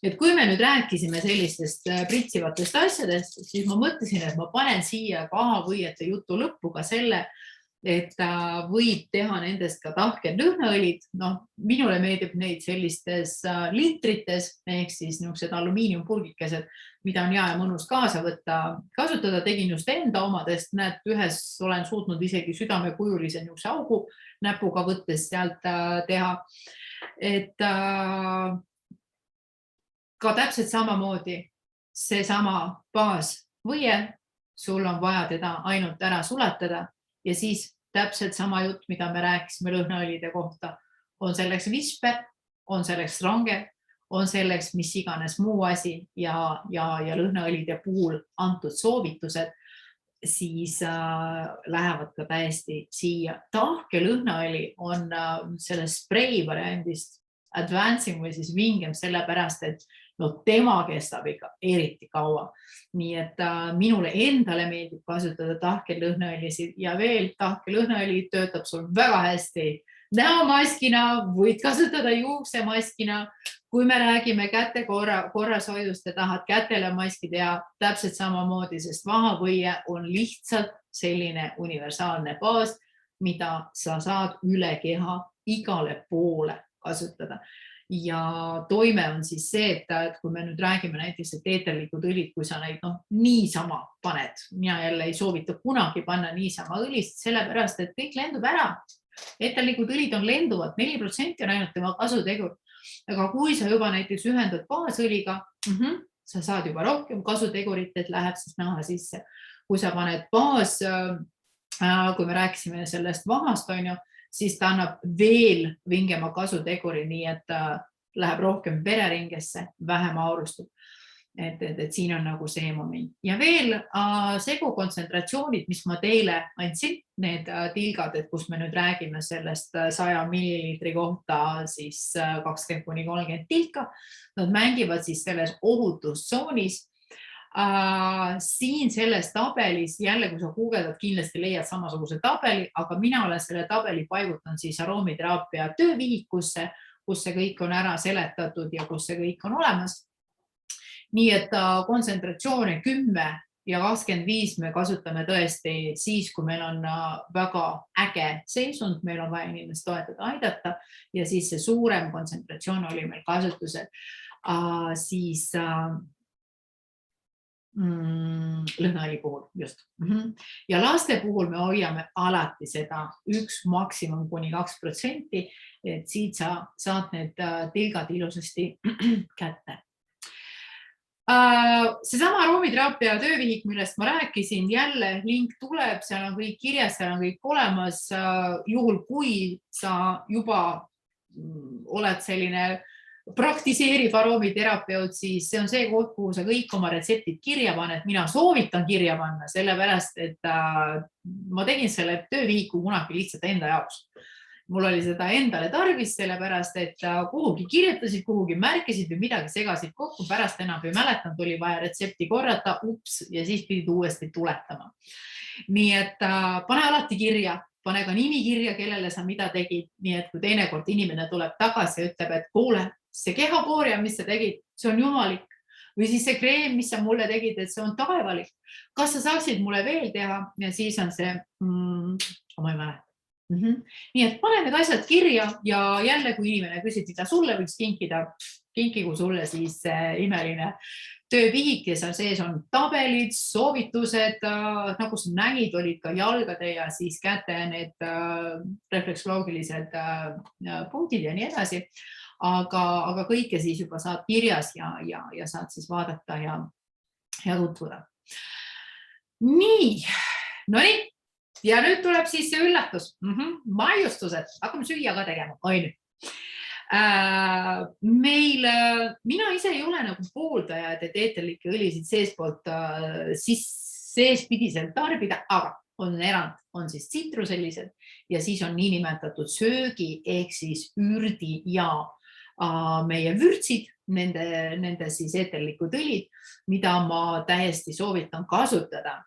Et kui me nüüd rääkisime sellistest pritsivatest asjadest, siis ma mõtlesin, et ma panen siia pahavõiete jutu lõppu ka selle, et võib teha nendest ka tahked lõhnaõlid. No, minule meeldib neid sellistes liitrites, ehk siis niisugused alumiiniumpurgikesed, mida on hea ja mõnus kaasa võtta. Kasutada tegin just enda omadest, näed, ühes olen suutnud isegi südamekujulise niisuguse augu näpuga võttes sealt teha. Et ka täpselt samamoodi seesama baasvõie, sul on vaja teda ainult ära sulatada ja siis täpselt sama jutt, mida me rääkisime lõhnaõlide kohta, on selleks visper, on selleks range, on selleks mis iganes muu asi ja lõhnaõlide puhul antud soovitused, siis lähevad ka täiesti siia. Tahke lõhnaõli on sellest sprei variandist advancing või siis vingem sellepärast, et no tema kestab ikka eriti kaua. Nii et minule endale meeldib kasutada tahke lõhnaõlisid ja veel tahke lõhnaõli töötab sul väga hästi näomaskina, võid kasutada juuksemaskina. Kui me räägime käte korrashoidust ja tahad kätele maski teha täpselt samamoodi, sest vahavõie on lihtsalt selline universaalne baas, mida sa saad üle keha igale poole kasutada. Ja toime on siis see, et kui me nüüd räägime näiteks, et eeterlikud õlid, kui sa neid niisama paned, mina jälle ei soovita kunagi panna niisama õlist, sellepärast, et kõik lendub ära. Eeterlikud õlid on lenduvad, 4% on ainult tema kasutegur. Aga kui sa juba näiteks ühendad baasõliga, sa saad juba rohkem kasutegurit, et läheb siis naha sisse. Kui sa paned baas, kui me rääkisime sellest vahast, siis ta annab veel vingema kasuteguri, nii et läheb rohkem vereringesse, vähem aurustub. Et siin on nagu see moment. Ja veel segukontsentratsioonid, mis ma teile andsin, need tilgad, et kus me nüüd räägime sellest 100 milliliitri kohta siis 20–30 tilka, nad mängivad siis selles ohutustsoonis. Siin selles tabelis, jälle kui sa guugeldad, kindlasti leiad samasuguse tabeli, aga mina olen selle tabeli paigutan siis aroomiteraapia töövihikusse, kus see kõik on ära seletatud ja kus see kõik on olemas. Nii et kontsentratsioone 10 ja 25 me kasutame tõesti siis, kui meil on väga äge seisund, meil on vaja inimest toetada, aidata ja siis see suurem kontsentratsioon oli meil kasutusel siis lõhnaõli puhul just. Ja laste puhul me hoiame alati seda 1 maksimum kuni 2%, et siit sa saad need tilgad ilusasti kätte. Seesama aroomiteraapia töövihik, millest ma rääkisin, jälle link tuleb, seal on kõik kirjas, seal on kõik olemas. Juhul, kui sa juba oled selline praktiseeriv aroomiterapeut, siis see on see koht, kuhu sa kõik oma retseptid kirja paned. Mina soovitan kirja panna, sellepärast, et ma tegin selle töövihiku kunagi lihtsalt enda jaoks. Mul oli seda endale tarvis, sellepärast, et kuhugi kirjutasid, kuhugi märkisid või midagi segasid kokku, pärast enam ei mäletan, tuli vaja retsepti korrata, ja siis pidid uuesti tuletama. Nii et pane alati kirja. Pane ka nimi kirja, kellele sa mida tegid, nii et kui teinekord inimene tuleb tagasi ja ütleb, et kuule, see kehakoorja, mis sa tegid, see on jumalik. Või siis see kreem, mis sa mulle tegid, et see on taevalik. Kas sa saaksid mulle veel teha? Ja siis on see, ma ei mäleta. Nii et pane need asjad kirja ja jälle, kui inimene küsib, mida sulle võiks kinkida, kinkigu sulle siis imeline töövihik ja seal sees on tabelid, soovitused, nagu sa nägid, olid ka jalgade ja siis käte need refleksoloogilised punktid ja nii edasi. Aga kõike siis juba saad kirjas ja saad siis vaadata ja tutvuda. Nii, no nii. Ja nüüd tuleb siis see üllatus. Maiustused, hakkame süüa ka tegema. Mina ise ei ole nagu pooldaja, et eeterlikke õlisid seespidiselt tarbida, aga on erand, on siis tsitruselised ja siis on niinimetatud söögi ehk siis ürdi ja meie vürtsid, nende siis eeterlikud õlid, mida ma täiesti soovitan kasutada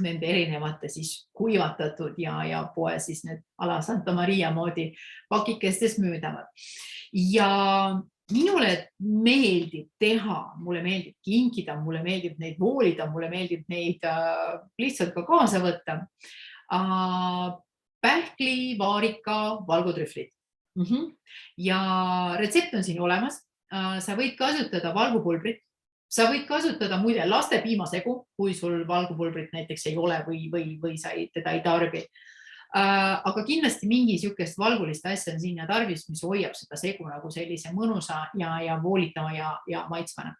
nende erinevate siis kuivatatud ja poe siis need ala Santa Maria moodi pakikestes müüdavad. Ja minule meeldib teha, mulle meeldib kinkida, mulle meeldib neid voolida, mulle meeldib neid lihtsalt ka kaasa võtta. Pähkli, vaarika, valgutrühvlid. Ja retsept on siin olemas. Sa võid kasutada valgupulbrit. Sa võid kasutada muide laste piimasegu, kui sul valgupulbrit näiteks ei ole või sa teda ei tarbi. Aga kindlasti mingi sihukest valgulist asja on sinna tarvis, mis hoiab seda segu nagu sellise mõnusa ja voolitava ja maitsvana.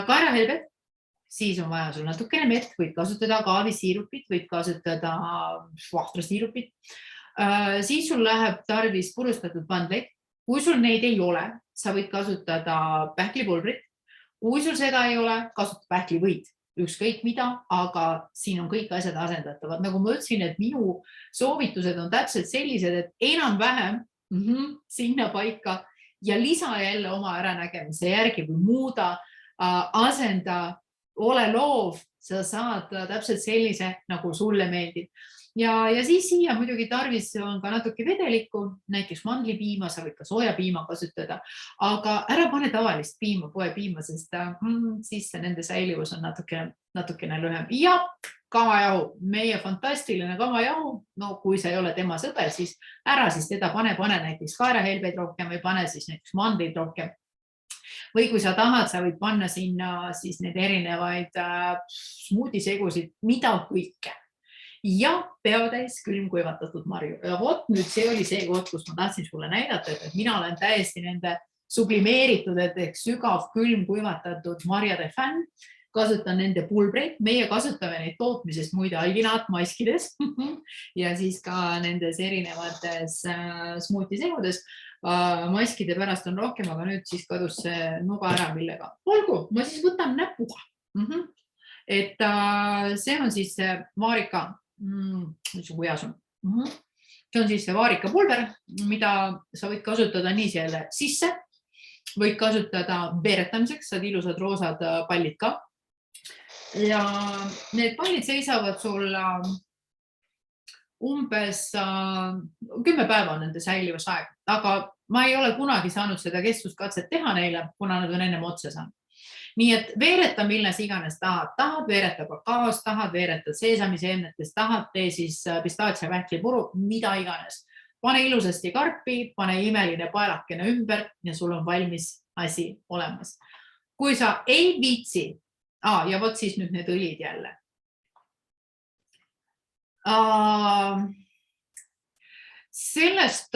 Kaerahelbed, siis on vaja sul natukene mett, võid kasutada kaavisiirupit, võid kasutada vahtrasiirupit. Siis sul läheb tarvis purustatud mandleid. Kui sul neid ei ole, sa võid kasutada pähklipulbrit. Kui sul seda ei ole, kasuta pähklivõid, ükskõik mida, aga siin on kõik asjad asendatavad. Nagu ma ütlesin, et minu soovitused on täpselt sellised, et enam-vähem sinna paika ja lisa jälle oma äranägemise järgi või muuda, asenda, ole loov, sa saad täpselt sellise, nagu sulle meeldib. Ja siis siia muidugi tarvis on ka natuke vedelikku, näiteks mandlipiima, sa võid ka soojapiima kasutada, aga ära pane tavalist piima, poepiima, sest siis nende säilivus on natukene lühem. Ja kamajahu, meie fantastiline kamajahu, no kui sa ei ole tema sõber, siis ära siis teda pane näiteks kaerahelbeid rohkem või pane siis näiteks mandlid rohkem. Või kui sa tahad, sa võid panna sinna siis need erinevaid smuutisegusid, mida kõike. Ja peotäis külmkuivatatud marju. Ja vot nüüd see oli see koht, kus ma tahtsin sulle näidata, et mina olen täiesti nende sublimeeritud, et sügav külmkuivatatud marjade fänn. Kasutan nende pulbreid. Meie kasutame neid tootmisest muide alginaat maskides ja siis ka nendes erinevates smuutisegudes. Maskide pärast on rohkem, aga nüüd siis kadus see nuga ära millega. Olgu, ma siis võtan näpuga. Et see on siis vaarika. See on siis see vaarika pulber, mida sa võid kasutada nii selle sisse, võid kasutada veeretamiseks, saad ilusad roosad pallid ka. Ja need pallid seisavad sul umbes 10 päeva nende säilivusaeg, aga ma ei ole kunagi saanud seda kestvuskatset teha neile, kuna nad on ennem otsa saanud. Nii et veereta milles iganes tahad veereta kakaos, tahad veereta seesamiseemnetes, tahad tee siis pistaatsia pähklipuru, mida iganes. Pane ilusasti karpi, pane imeline paelakene ümber ja sul on valmis asi olemas. Kui sa ei viitsi, ja vot siis nüüd need õlid jälle. Sellest,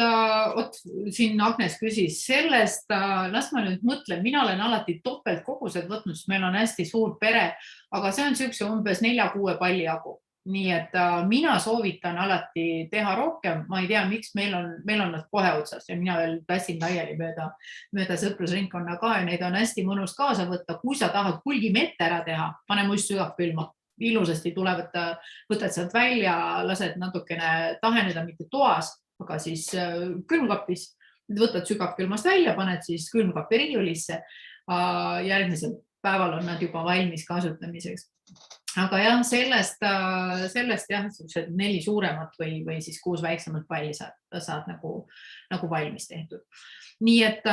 siin Agnes küsis, sellest, las ma nüüd mõtlen, mina olen alati topelt kogused võtnud, sest meil on hästi suur pere, aga see on sükse umbes 4-6 palli jagu. Nii et mina soovitan alati teha rohkem, ma ei tea, miks meil on nad kohe otsas ja mina veel tassin laiali mööda sõprusringkonna ka ja neid on hästi mõnus kaasa võtta. Kui sa tahad hulgi mette ära teha, pane muist sügav külma. Ilusasti tulevad, võtad sealt välja, lased natukene taheneda mitte toas, aga siis külmkapis, võtad sügavkülmast välja, paned siis külmkapi riiulisse. Järgmisel päeval on nad juba valmis kasutamiseks. Aga jah, sellest jah, 4 suuremat või siis 6 väiksemat palli saad nagu valmis tehtud. Nii et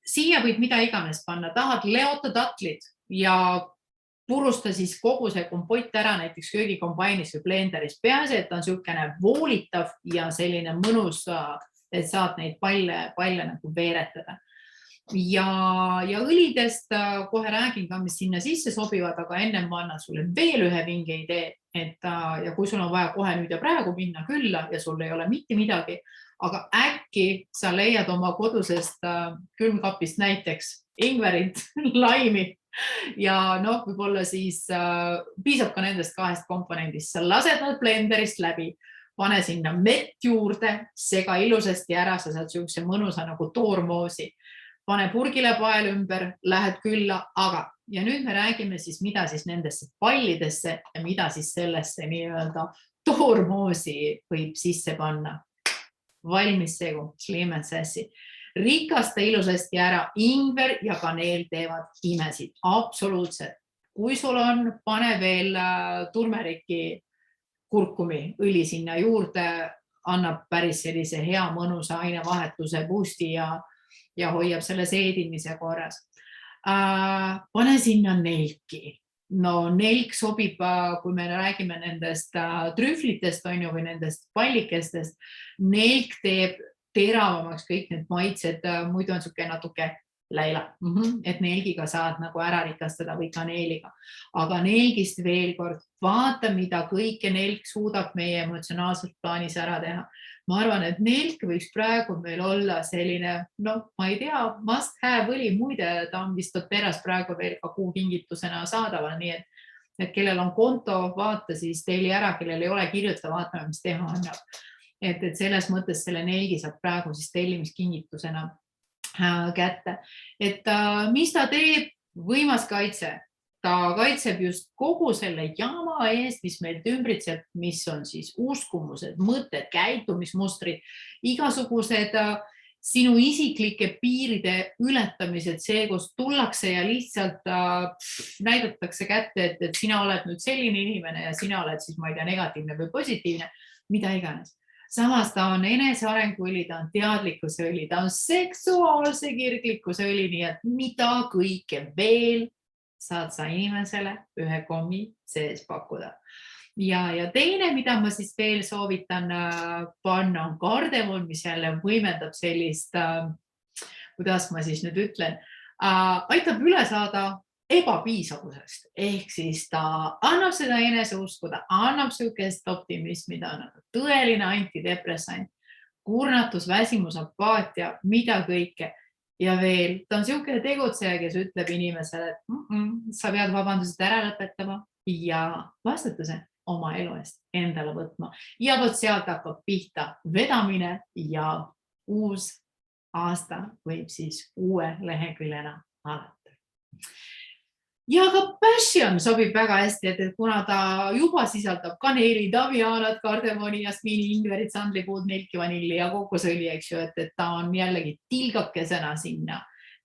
siia võib mida iganes panna. Tahad leota tatlid ja purusta siis kogu see kompott ära näiteks köögikombainis või blenderis. Peaasi, et on niisugune voolitav ja selline mõnus, et saad neid palle nagu veeretada. Ja õlidest kohe räägin ka, mis sinna sisse sobivad, aga ennem ma annan sulle veel ühe vinge idee, ja kui sul on vaja kohe nüüd ja praegu minna külla ja sul ei ole mitte midagi, aga äkki sa leiad oma kodusest külmkapist näiteks ingverit, laimi ja võib-olla siis piisab ka nendest 2 komponendist. Sa lased nad blenderist läbi, pane sinna mett juurde, sega ilusasti ära, sa saad siukse mõnusa nagu toormoosi, pane purgile pael ümber, lähed külla, aga ja nüüd me räägime siis, mida siis nendesse pallidesse ja mida siis sellesse nii-öelda toormoosi võib sisse panna. Valmis segu, Slim & Sassy. Rikasta ilusasti ära, ingver ja kaneel teevad imesid, absoluutselt. Kui sul on, pane veel turmeriki kurkumi õli sinna juurde, annab päris sellise hea mõnusa ainevahetuse boosti ja hoiab selle seedimise korras. Pane sinna nelki. No nelk sobib, kui me räägime nendest trühvlitest või nendest pallikestest, nelk teeb teravamaks kõik need maitsed, muidu on suke natuke läila, et nelgiga saad nagu ära rikastada või kaneeliga. Aga nelgist veel kord, vaata, mida kõike nelk suudab meie emotsionaalselt plaanis ära teha. Ma arvan, et nelk võiks praegu meil olla selline, ma ei tea, must have õli, muide, ta on vist Doteras praegu veel ka kuukingitusena saadaval, nii et kellel on konto, vaata siis teili ära, kellel ei ole, kirjuta, vaatame, mis teha annab. Et selles mõttes selle nelgi saab praegu siis tellimiskingitusena kätte. Et mis ta teeb? Võimas kaitse. Ta kaitseb just kogu selle jama eest, mis meil ümbritseb, mis on siis uskumused, mõtted, käitumismustrid, igasugused sinu isiklike piiride ületamised, see, kus tullakse ja lihtsalt näidatakse kätte, et sina oled nüüd selline inimene ja sina oled siis, ma ei tea, negatiivne või positiivne, mida iganes. Samas ta on enesearengu õli, ta on teadlikkuse õli, ta on seksuaalse kirglikkuse õli, nii et mida kõike veel saad sa inimesele ühe kommi sees pakkuda. Ja teine, mida ma siis veel soovitan panna, on kardemon, mis jälle võimendab sellist, kuidas ma siis nüüd ütlen, aitab üle saada ebapiisavusest, ehk siis ta annab seda eneseusku, ta annab sükest optimismi, ta on tõeline antidepressant, kurnatus, väsimus, apaatia, mida kõike. Ja veel, ta on selline tegutseja, kes ütleb inimesele, et sa pead vabandused ära lõpetama ja vastutuse oma elu eest endale võtma. Ja võt sealt hakkab pihta vedamine ja uus aasta võib siis uue leheküljena alata. Ja ka passion sobib väga hästi, et kuna ta juba sisaldab kaneeli, daviaanat, kardemoni, jasmiini, ingverit, sandlipuud, nelki, vanilli ja kokosõli, eks ju, et ta on jällegi tilgakesena sinna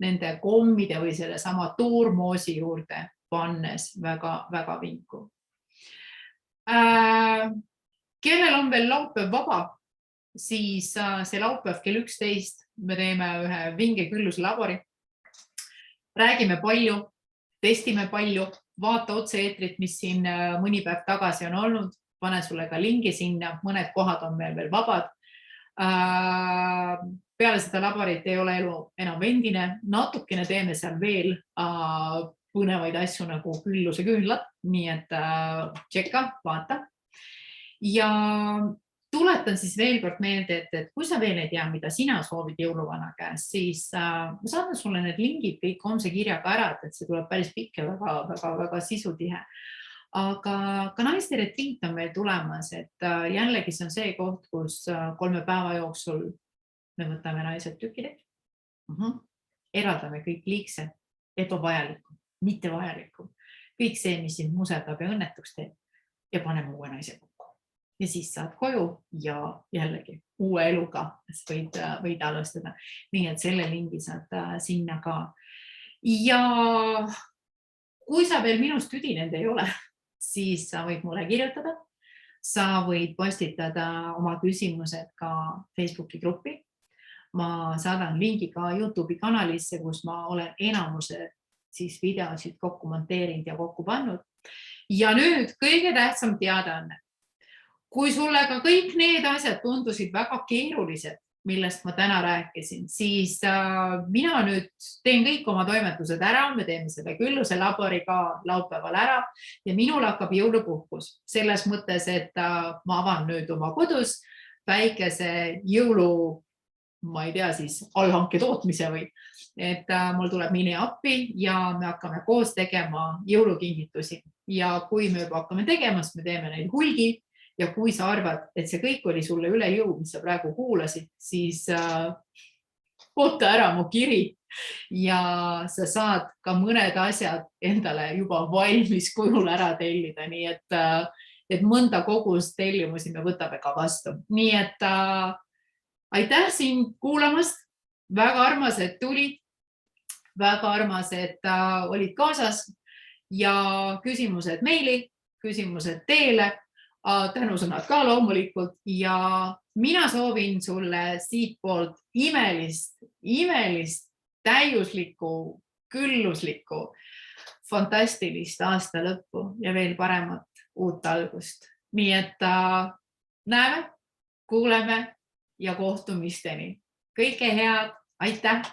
nende kommide või selle sama toormoosi juurde pannes väga vinku. Kellel on veel laupäev vaba, siis see laupäev kell 11 me teeme ühe vinge külluse labori. Räägime palju. Testime palju, vaata otse-eetrit, mis siin mõni päev tagasi on olnud, pane sulle ka lingi sinna, mõned kohad on meil veel vabad. Peale seda laborit ei ole elu enam endine, natukene teeme seal veel põnevaid asju nagu külluse küünlad, nii et tšekka, vaata. Ja tuletan siis veel kord meelde, et kui sa veel ei tea, mida sina soovid jõuluvana käes, siis ma saadan sulle need lingid kõik homse kirjaga ära, et see tuleb päris pikk ja väga sisutihe. Aga ka naiste retriit on meil tulemas, et jällegi see on see koht, kus 3 päeva jooksul me võtame naised tükkideks, eraldame kõik liigse, ebavajalikum, mitte vajalikum, kõik see, mis sind muserdab ja õnnetuks teeb ja paneme uue naise kokku. Ja siis saad koju ja jällegi uue eluga võid alustada. Nii et selle lingi saad sinna ka. Ja kui sa veel minust üdinenud ei ole, siis sa võid mulle kirjutada. Sa võid postitada oma küsimused ka Facebooki gruppi. Ma saadan lingi ka YouTube'i kanalisse, kus ma olen enamuse siis videosid kokku monteerinud ja kokku pannud. Ja nüüd kõige tähtsam teadaanne. Kui sulle ka kõik need asjad tundusid väga keerulised, millest ma täna rääkisin, siis mina nüüd teen kõik oma toimetused ära, me teeme selle külluse labori ka laupäeval ära ja minul hakkab jõulupuhkus. Selles mõttes, et ma avan nüüd oma kodus väikese jõulu, ma ei tea siis, allhanke tootmise või, et mul tuleb mine appi ja me hakkame koos tegema jõulukingitusi. Ja kui me juba hakkame tegema, siis me teeme neid hulgi. ja kui sa arvad, et see kõik oli sulle üle jõu, mis sa praegu kuulasid, siis oota ära mu kiri ja sa saad ka mõned asjad endale juba valmis kujul ära tellida, nii et mõnda kogust tellimusi me võtame ka vastu. Nii et aitäh sind kuulamast, väga armas, et tulid, väga armas, et olid kaasas ja küsimused meili, küsimused teele, tänusõnad ka loomulikult ja mina soovin sulle siit poolt imelist, täiuslikku, külluslikku, fantastilist aasta lõppu ja veel paremat uut algust. Nii et näeme, kuuleme ja kohtumisteni. Kõike head, aitäh!